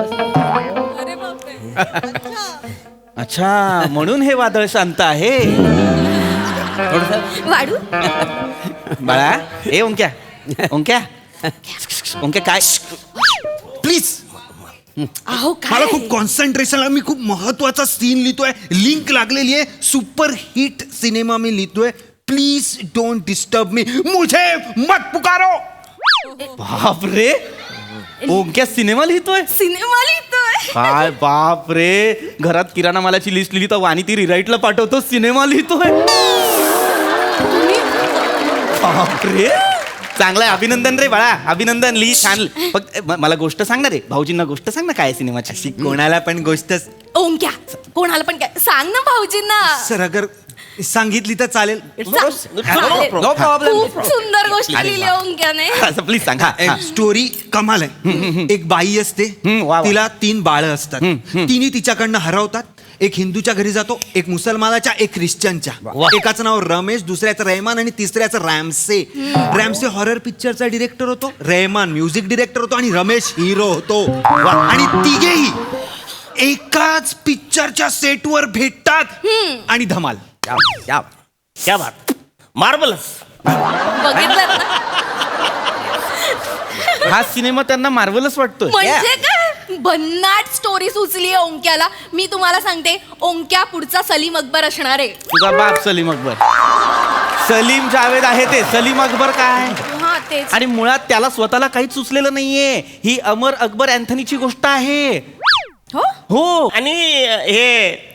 अच्छा म्हणून हे वादळ शांत आहे. वाढू. बाळा ए ओंक्या ओंक्या ओंक्या काय प्लीज अहो मला काय खूप कॉन्सन्ट्रेशन मी खूप महत्वाचा सीन लिहितोय. लिंक लागलेली आहे. सुपर हिट सिनेमा मी लिहितोय. Please don't disturb me. मुझे मत पुकारो. बाप रे ओंक्या सिनेमा लिहितोय? सिनेमा लिहितोय. काय बाप रे. घरात किराणा मालाची लिस्ट लिहिली तर वाणी ती रिराईटला पाठवतो. सिनेमा लिहितोय. बाप रे चांगलंय. अभिनंदन रे बाळा. अभिनंदन. लिही छान. फक्त मला गोष्ट सांग ना रे. भाऊजींना गोष्ट सांग ना काय सिनेमाची. कोणाला पण गोष्ट ओंक्या कोणाला पण काय सांग ना भाऊजींना. सर अगर सांगितली तर चालेल. चालेल. No problem. खूप सुंदर गोष्ट लिहिली ओंक्याने. असं प्लीज सांगा. स्टोरी कमाल आहे. एक बाई असते. वा, वा. तिला 3 बाळं असतात. तिन्ही तिच्याकडनं हरवतात. एक हिंदूच्या घरी जातो, एक मुसलमानाच्या, एक ख्रिश्चनच्या. एकाचं नाव रमेश, दुसऱ्याचं रहमान आणि तिसऱ्याचं रॅमसे. रॅमसे हॉरर पिक्चरचा डिरेक्टर होतो, रहमान म्युझिक डिरेक्टर होतो आणि रमेश हिरो होतो. आणि तिघेही एकाच पिक्चरच्या सेटवर भेटतात आणि धमाल. क्या बात. मार्बलस. बघितलं ना? हा सिनेमा त्यांना मार्वलच वाटतोय. म्हणजे काय भन्नाट स्टोरी सुचली आहे ओंक्याला. मी तुम्हाला सांगते ओंक्या पुढचा सलीम अकबर असणार आहे. तुझा बाप सलीम अकबर. सलीम जावेद आहे ते. सलीम अकबर काय? हा तेच. आणि मुळात त्याला स्वतःला काहीच सुचलेलं नाहीये. ही अमर अकबर अँथनीची गोष्ट आहे. हो हो आणि हे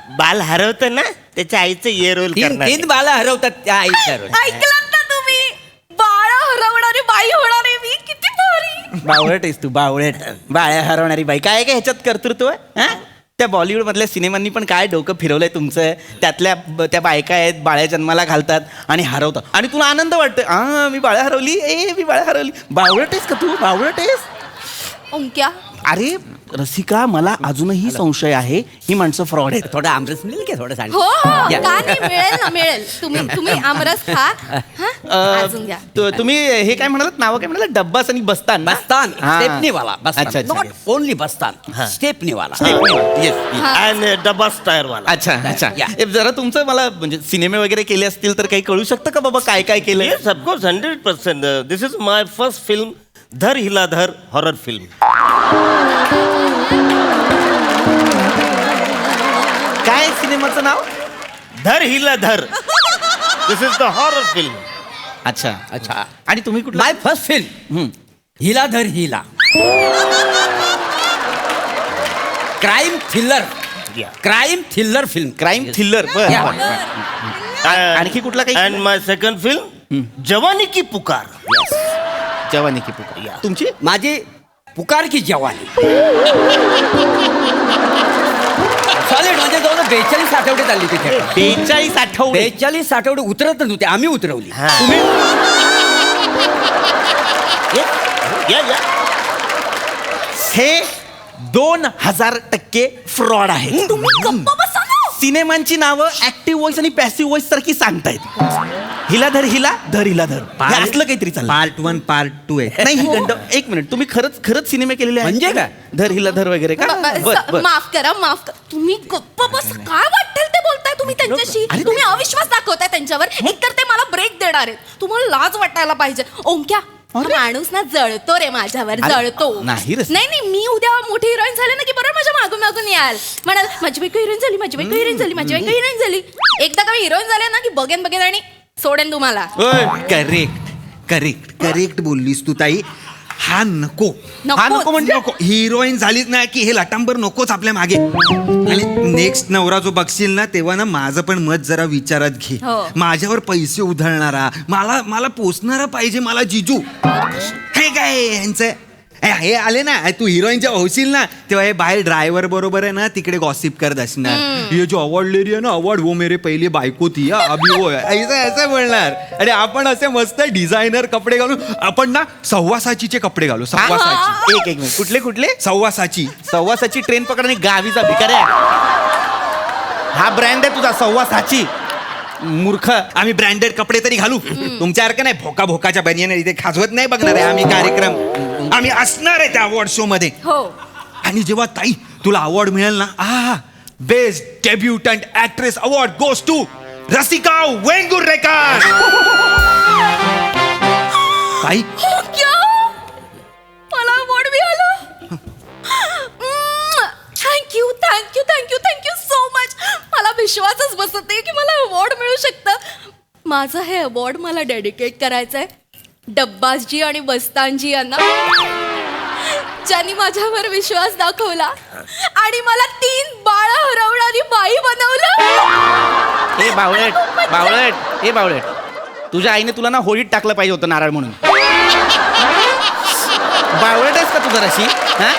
बाल हरवतं ना त्याच्या आईचं ये रोल तीन बाला हरवतात त्या आईच्या रोल. ऐकलं ना तुम्ही, बाळ हरवणारी बाई होणार आहे मी, किती भारी. बावळट आहेस तू, बावळट. बाळ्या हरवणारी बाई काय काय ह्याच्यात कर्तृत्व आहे? हा? त्या बॉलिवूड मधल्या सिनेमांनी पण काय डोकं फिरवलंय तुमचं. त्यातल्या त्या बायका आहेत, बाळ्या जन्माला घालतात आणि हरवतात आणि तुला आनंद वाटतो. हा मी बाळ्या हरवली, मी बाळ्या हरवली. बावळट आहेस का तू, बावळट आहेस? ओंक्या, अरे रसिका, मला अजूनही संशय आहे ही माणसं फ्रॉड आहेत. थोडा आमरस मिळेल का थोडं सांग. हो हो, या. का नाही, मिळेल ना, मिळेल. तुम्ही आमरस खा. हा? अजून घ्या. तुम्ही हे काय म्हणालात, नाव काय म्हणालात? डब्बास आणि बस्तान ना? बस्तान हा. स्टेपनीवाला अच्छा, अच्छा. नॉट ओनली बस्तान स्टेपनीवाला. येस. आणि डबा टायर वाला. अच्छा अच्छा. या. जरा तुमचं मला म्हणजे सिनेमे वगैरे केले असतील तर काही कळू शकतं का बाबा काय काय केलंय? Yes, of course, 100%. This is my first film, धर हिला धर, horror film. काय सिनेमाचं नाव? धर हिला धर. This is the horror film. अच्छा अच्छा. आणि तुम्ही कुठला? माय फर्स्ट फिल्म हिला धर हिला. Crime thriller. Yeah. Crime thriller film. Crime thriller. आणखी कुठला काही? And my second film, जवानी की पुकार. जवानी की पुकार. तुमची? माझी पुकार की जवानी. सॉलिड म्हणजे जवळ 42 आठवडे चालली तिथे. 42 आठवडे. 42 आठवडे उतरतच नव्हते, आम्ही उतरवली. तुम्ही हे 2000% फ्रॉड आहे. तुम्ही गप्प बसा ना. सिनेमांची नावं ऍक्टिव्ह व्हॉइस आणि पॅसिव्ह व्हॉइस सारखी सांगतायत. हिला धर हिला, धर हिला धर, हे असलं काहीतरी चाललं. पार्ट 1 पार्ट 2 आहे. नाही ही गंड. एक मिनिट, तुम्ही खरंच सिनेमे केलेले आहेत? म्हणजे काय? धर हिला धर वगैरे का? बर. माफ करा, माफ करा. तुम्ही गप्प बस. काय वाटेल ते बोलताय तुम्ही त्यांच्याशी. तुम्ही अविश्वास दाखवताय त्यांच्यावर. एकतर ते मला ब्रेक देणार आहेत. तुम्हाला लाज वाटायला पाहिजे. ओंक्या, हा माणूस ना जळतो रे माझ्यावर, अरे, जळतो. नाही रे. नाही, मी उद्या मोठी हिरोईन झाले ना की बरोबर माझ्या मागून मागून याल. म्हणाल माझी बायको हिरोईन झाली, माझी बायको हिरोईन झाली, माझी बायको हिरोईन झाली. एकदा का मी हिरोईन झाले ना की बघेन आणि सोडेन तुम्हाला. करेक्ट बोललीस तू ताई. हा नको. नको. हा नको म्हणजे? नको. हिरोईन झालीच ना की हे लटांबर नकोच आपल्या मागे. आणि नेक्स्ट नवरा जो बघशील ना तेव्हा ना माझं पण मत जरा विचारात घे. हो. माझ्यावर पैसे उधळणारा, मला पोचणारा पाहिजे, मला जिजू. हे काय यांचं हे आले ना, तू हिरोईन जेव्हा होशील ना तेव्हा हे बाहेर ड्रायव्हर बरोबर आहे ना तिकडे गॉसिप करत असणार. ये जो अवॉर्ड ले रही है ना, अवॉर्ड वो मेरे पहिले बायको थी, अभी वो ऐसा बोलणार. अरे आपण असे मस्त डिझायनर कपडे घालून, आपण ना सव्वासाचीचे कपडे घालू. सव्वासाची. एक मिनिट, कुठले सव्वासाची ट्रेन पकडणे गावीचा भिकाऱ्या. हा ब्रँड आहे तुझा, सव्वासाची. मूर्ख. आम्ही ब्रँडेड कपडे तरी घालू. तुमच्यासारखं नाही भोकाच्या बनियाने इथे खाजवत नाही बघणार आहे आम्ही कार्यक्रम. आम्ही असणार आहे त्या अवॉर्ड शो मध्ये. हो. आणि जेव्हा ताई तुला अवॉर्ड मिळेल ना, best debutant actress award goes to Rasika Vengurlekar. ताई ओंक्या, मला अवॉर्ड मिळालं. Thank you so much. मला विश्वासच बसत नाही की मला अवॉर्ड मिळू शकतं. माझं हे अवॉर्ड मला डेडिकेट करायचं आहे डब्बासजी आणि बस्तानजी यांना, ज्यांनी माझ्यावर विश्वास दाखवला आणि मला 3 बाळ हरवणारी बाई बनवलं. ए बावळट, तुझ्या आईने तुला ना होळीत टाकलं पाहिजे होतं नारळ म्हणून. बावळट आहेस का तू जराशी? हा,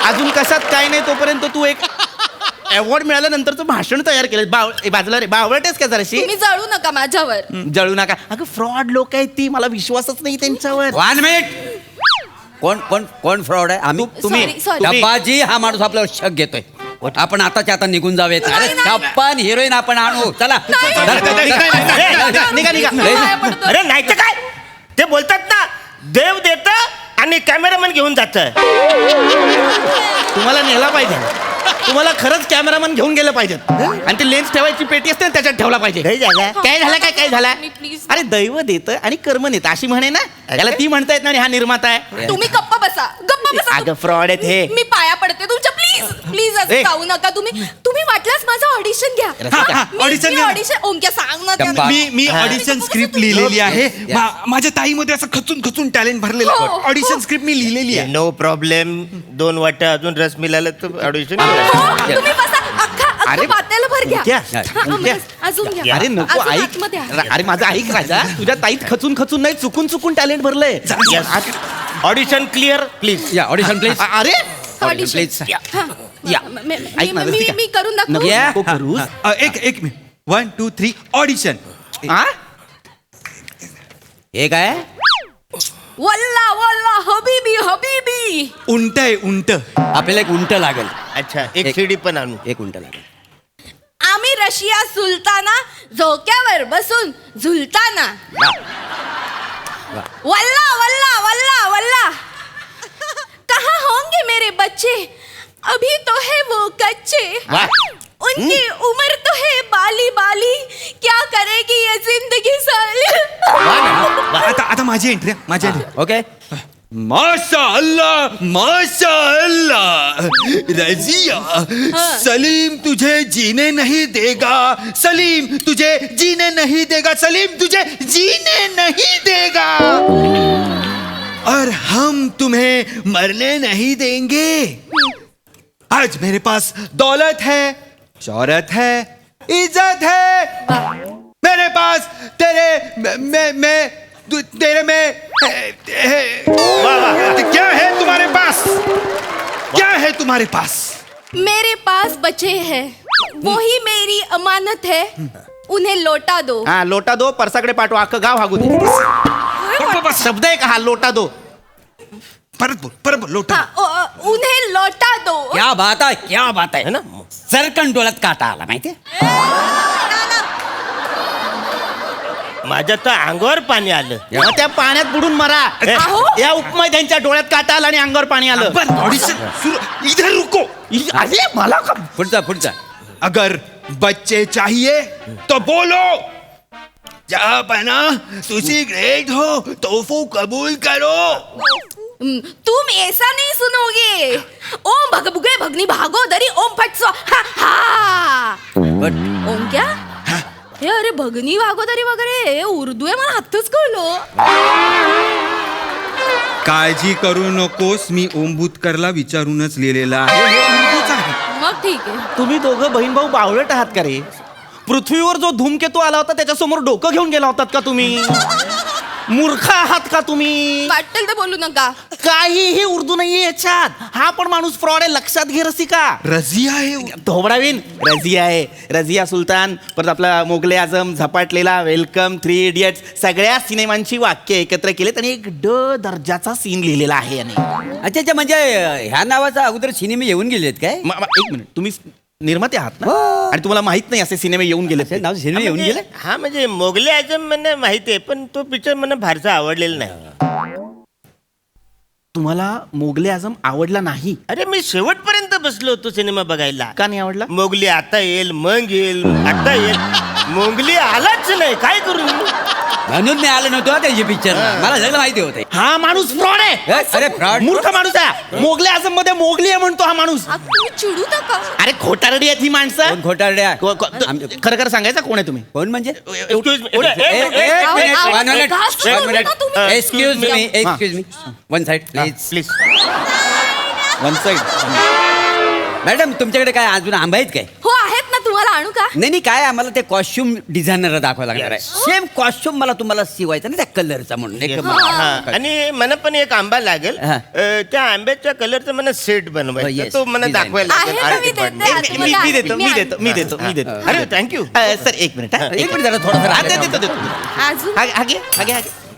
अजून कशात काय नाही तोपर्यंत तू एक अवॉर्ड मिळाल्यानंतरचं भाषण तयार केलं. बाजूला रे, बावळट आहेस का जराशी? तुम्ही जळू नका माझ्यावर. जळू नका. अगं फ्रॉड लोक आहेत ती, मला विश्वासच नाही त्यांच्यावर. 1 मिनिट. कोण फ्रॉड आहे? आम्ही. Sorry. डब्बाजी हा माणूस आपल्यावर शक घेतोय. आपण आताच्या आता निघून जाऊयात. अरे छप्पन हिरोईन आपण आणू. चला निघा. अरे नाही तर काय ते बोलतात ना, देव देत आणि कॅमेरामॅन घेऊन जात. तुम्हाला नेला पाहिजे. तुम्हाला खरंच कॅमेरामॅन घेऊन गेलं पाहिजे आणि ते लेन्स ठेवायची पेटी असते ना त्याच्यात ठेवला पाहिजे. काय झालं? अरे दैव देतं आणि कर्म नेतं अशी म्हणे ना, त्याला ती म्हणता येत नाही. हा निर्माता आहे. तुम्ही गप्प बसा. अगं फ्रॉड आहेत हे. मी पाया पडते तुमच्या. प्लीज असं जाऊ नका. तुम्ही वाटल्यास माझं ऑडिशन घ्या. ऑडिशन ओंक्या सांग ना. मी ऑडिशन स्क्रिप्ट लिहिलेली आहे. माझ्या ताईमध्ये असं खचून टॅलेंट भरलेलं. ऑडिशन स्क्रिप्ट मी लिहिलेली आहे. No problem. 2 वाट्या अजून रस मिळालं तर ऑडिशन. तुम्ही बसा. अरे पातेलं भर घ्या घ्या. हा, अमरस, अजून घ्या अरे नको अजून ऐक आतमध्ये आहे. अरे माझं ऐक राजा तुझ्या ताईत खचून खचून नाही चुकून चुकून टॅलेंट भरलंय ऑडिशन क्लिअर प्लीज. या ऑडिशन प्लीज अरे Audition. प्लीज हा. या. मी- ऐक ना, मी- रसिका. मी करून दाखवू नको करूस. एक मिनिट 1 2 3 ऑडिशन हा? हे काय वल्ला वल्ला हबीबी हबीबी उंट आहे उंट आपल्याला एक उंट लागेल अच्छा एक सीडी पण आणू. एक उंट लागेल आम्ही रशिया सुलताना झोक्यावर बसून झुलताना वल्ला वल्ला वल्ला वल्ला कहाँ होंगे मेरे बच्चे अभी तो है वो कच्चे उनकी उम्र तो है बाली बाली क्या करेगी ये जिंदगी साली आता माझी एंट्री माझी एंट्री ओके माशाअल्लाह माशाअल्लाह रजिया सलीम तुझे जीने नहीं देगा सलीम तुझे जीने नहीं देगा सलीम तुझे जीने नहीं देगा और हम तुम्हें मरने नहीं देंगे आज मेरे पास दौलत है शौहरत है इज्जत है मेरे पास तेरे में क्या है तुम्हारे पास क्या है तुम्हारे पास मेरे पास बचे हैं वही मेरी अमानत है उन्हें लौटा दो हा लोटा दो परसाकडे पाठवा अख्खं गाव हागू दे शब्द आहे का हा लोटा दो परत बोल लोटा उन्हें लौटा दो क्या बात है ना सरकन डोळ्यात काटा आला माहितीये माझ्या तर अंगावर पाणी आलं. मग त्या पाण्यात बुडून मरा या उपमा त्यांच्या डोळ्यात काटा आला आणि अंगावर पाणी आलं ऑडिशन सुरू इधर रुको अरे मला का पुढचा अगर बच्चे चाहिए तो बोलो जहाँ बना तुसी ग्रेट हो तोहफो कबूल करो तुम ऐसा नहीं सुनोगे ओम भगभुगे भगनी भागोदरी ओम फट स्वा हा हा ओम क्या हे अरे भगनी भागोदरी वगैरे हे उर्दू आहे मला आत्ताच कळलो काळजी करू नकोस मी ओम भूतकरला विचारूनच लिहिलेला आहे हे उर्दूच आहे. मग ठीक आहे तुम्ही दोघं बहीण भाऊ बावळट आहात का रे पृथ्वीवर जो धूमकेतू आला होता त्याच्यासमोर डोकं घेऊन गेला होतात का तुम्ही मूर्ख आहात का तुम्ही वाटेल ते बोलू नका काहीही उर्दू नाहीये याच्यात हा पण माणूस फ्रॉड आहे लक्षात घे रसिका रजिया आहे धोबडावीन रझिया आहे रझिया सुलतान परत आपला मोगले आझम झपाटलेला वेलकम 3 इडियट्स सगळ्या सिनेमांची वाक्य एकत्र केलेत आणि एक दर्जाचा सीन लिहिलेला आहे याने अच्छा म्हणजे ह्या नावाचा अगोदर सिनेमे येऊन गेलेत काय एक मिनिट तुम्ही निर्माते आहात ना आणि तुम्हाला माहित नाही असे सिनेमे येऊन गेले नाव सिनेमे येऊन गेले हा म्हणजे मोगले आजम मला माहिती आहे पण तो पिक्चर मला फारसा आवडलेला नाही. तुम्हाला मोगले आझम आवडला नाही अरे मी शेवटपर्यंत बसलो होतो सिनेमा बघायला. का नाही आवडला मोगली आता येईल मग येईल आता येईल मोगली आलाच नाही काय करू मी? म्हणून मी आलो नव्हतो त्याची पिक्चर मला सगळं माहिती होतं हा माणूस फ्रॉड आहे अरे फ्रॉड मूर्ख माणूस आहे मोगले आझम मध्ये मोगली आहे म्हणतो हा माणूस तुम्ही चिडू नका अरे खोटारडी आहेत ही माणसं कोण खोटारड्या खरं खरं सांगायचं कोण आहे तुम्ही कोण म्हणजे Excuse me. Excuse me one side please please one side madam तुमच्याकडे काय अजून आंबा आहेत काय हो आहेत ना तुम्हाला आणू का नाही काय आम्हाला ते कॉस्ट्युम डिझायनर दाखवायला लागणार आहे सेम कॉस्ट्युम मला तुम्हाला शिवायचा ना त्या कलरचा म्हणून आणि मला पण एक आंबा लागेल हा. त्या आंब्याच्या कलरचा मला सेट बनवायचा Yes, तो मला design. दाखवायला आहे ना, मी लागेल. देते. Art बघा, मी देतो मी मी आणते. देतो मी देतो मी देतो अरे थँक्यू सर एक मिनिट हा, एक मिनिट जरा थोडंसं हा, राहू देतो दे. देतो अजून हा घे हा घे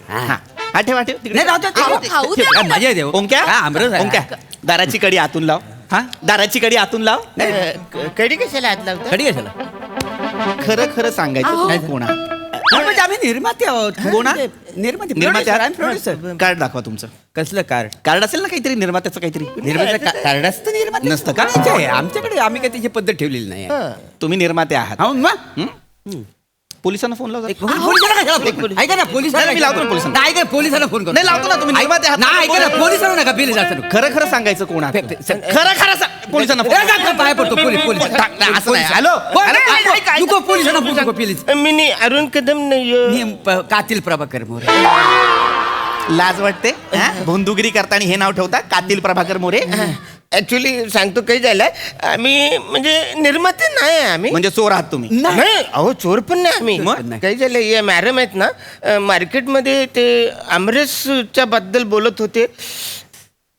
हा हा ठेवा ठेव तिकडे. नाही, राहू दे, खाऊ- ते- खाऊ ते- दे काय ना. मजा येते हो. ओंक्या काय आमरस आहे. ओंक्या दाराची कडी आतून लाव हा दाराची कडी आतून लाव कडी कशाला हात लावता कधी कशाला खरं खरं सांगायचं तुम्ही कोण आहात म्हणजे आम्ही निर्माते आहोत कोण निर्माते निर्माते आहात प्रोड्युसर कार्ड दाखवा तुमचं कसलं कार्ड कार्ड असेल ना काहीतरी निर्मात्याचं काहीतरी निर्माते कार्ड असतं निर्माते नसतं का? नाही, आहे. आमच्याकडे आम्ही काही त्याची पद्धत ठेवलेली नाही आहे. तुम्ही निर्माते आहात हो मग पोलिसांना फोन लावता पोलिसांना कशाला फोन करू? ऐका ना पोलिसांना नाही, मी लावतो ना पोलिसांना. नाही, ऐका ना, पोलिसांना फोन करू नाही, लावतो ना, तुम्ही निर्माते आहात. नाही ऐका ना पोलिसांना नका प्लीज असं नको. खरं खरं सांगायचं कोण आहात खरं खरं पोलिसांना ए, नका, पाय पडतो पोलीस पोलीस असं नाही. हॅलो? नको पोलिसांना फोन नको प्लीज मी अरुण कदम नाही कातील प्रभाकर मोरे लाज वाटते भोंदुगिरी करताना हे नाव ठेवता कातील प्रभाकर मोरे. ऍक्च्युली सांगतो काही झालंय, आम्ही म्हणजे निर्माते नाही आम्ही. म्हणजे चोर आहात तुम्ही? नाही अहो, चोर पण नाही आम्ही. काही झालं, या मॅडम आहेत ना मार्केटमध्ये ते आमरसच्या बद्दल बोलत होते.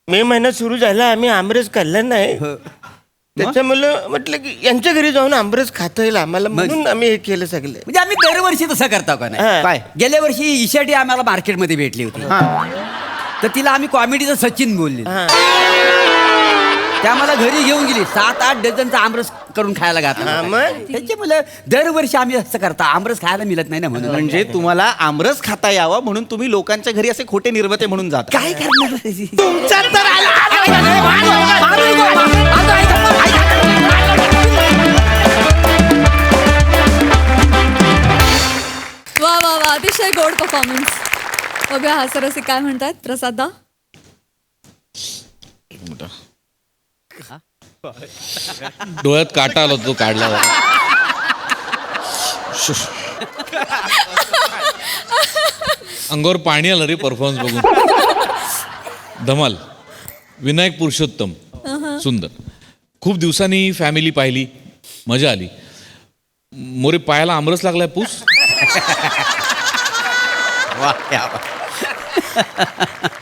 मे महिना सुरू झाला, आम्ही आमरस खाल्ला नाही. त्याच्यामुळे म्हटलं की यांच्या घरी जाऊन आमरस खाता येईल आम्हाला, म्हणून आम्ही हे केलं सगळं. म्हणजे आम्ही दरवर्षी तसं करतो का नाही? काय? गेल्या वर्षी ईशाटी आम्हाला मार्केटमध्ये भेटली होती. तर तिला आम्ही कॉमेडीचं सचिन बोलले. त्या मला घरी घेऊन गेली, 7-8 डझनचा आमरस करून खायला घातला. त्याच्यामुळे दरवर्षी आम्ही असं करता, आमरस खायला मिळत नाही ना म्हणून. म्हणजे तुम्हाला आमरस खाता यावं म्हणून तुम्ही लोकांच्या घरी असे खोटे निर्माते म्हणून जात. काय करणार? तुमच्या तर वा वा वा, अतिशय गोड परफॉर्मन्स. बघूया हा सरसी काय म्हणतात. प्रसादा, डोळ्यात काटा आला तो काढला. अंगावर पाणी आलं रे परफॉर्मन्स बघून. धमाल. विनायक पुरुषोत्तम, सुंदर. खूप दिवसांनी फॅमिली पाहिली, मजा आली. मोरे पायाला आमरस लागलाय पूस.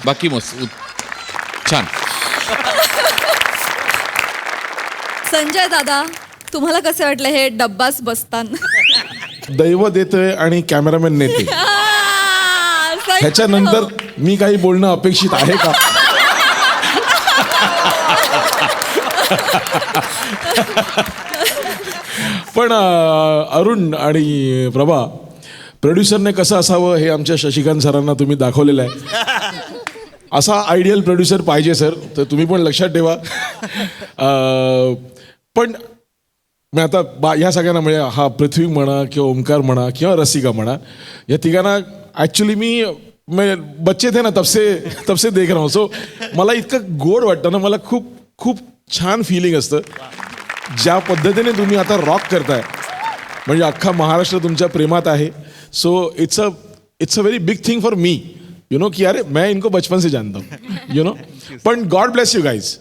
बाकी मस्त, छान. संजय दादा, तुम्हाला कसं वाटलं हे डब्बाच बसतान? दैव देतोय आणि कॅमेरामॅन नेते. ह्याच्यानंतर मी काही बोलणं अपेक्षित आहे का? पण अरुण आणि प्रभा, प्रोड्युसरने कसं असावं हे आमच्या शशिकांत सरांना तुम्ही दाखवलेलं आहे. असा आयडियल प्रोड्युसर पाहिजे सर, तर तुम्ही पण लक्षात ठेवा. पण मी आता ह्या सगळ्यांना म्हणजे हा पृथ्वी म्हणा किंवा ओमकार म्हणा किंवा रसिका म्हणा, या तिघांना ॲक्च्युली मैं बच्चे थे ना तब से देख रहा हूँ. सो मला इतकं गोड वाटतं ना, मला खूप खूप छान फिलिंग असतं. ज्या पद्धतीने तुम्ही आता रॉक करताय, म्हणजे अख्खा महाराष्ट्र तुमच्या प्रेमात आहे. So it's a very big thing for me, you know, कि अरे मैं इनको बचपन से जानता हूँ, यू नो. पण गॉड ब्लेस यू गाइज.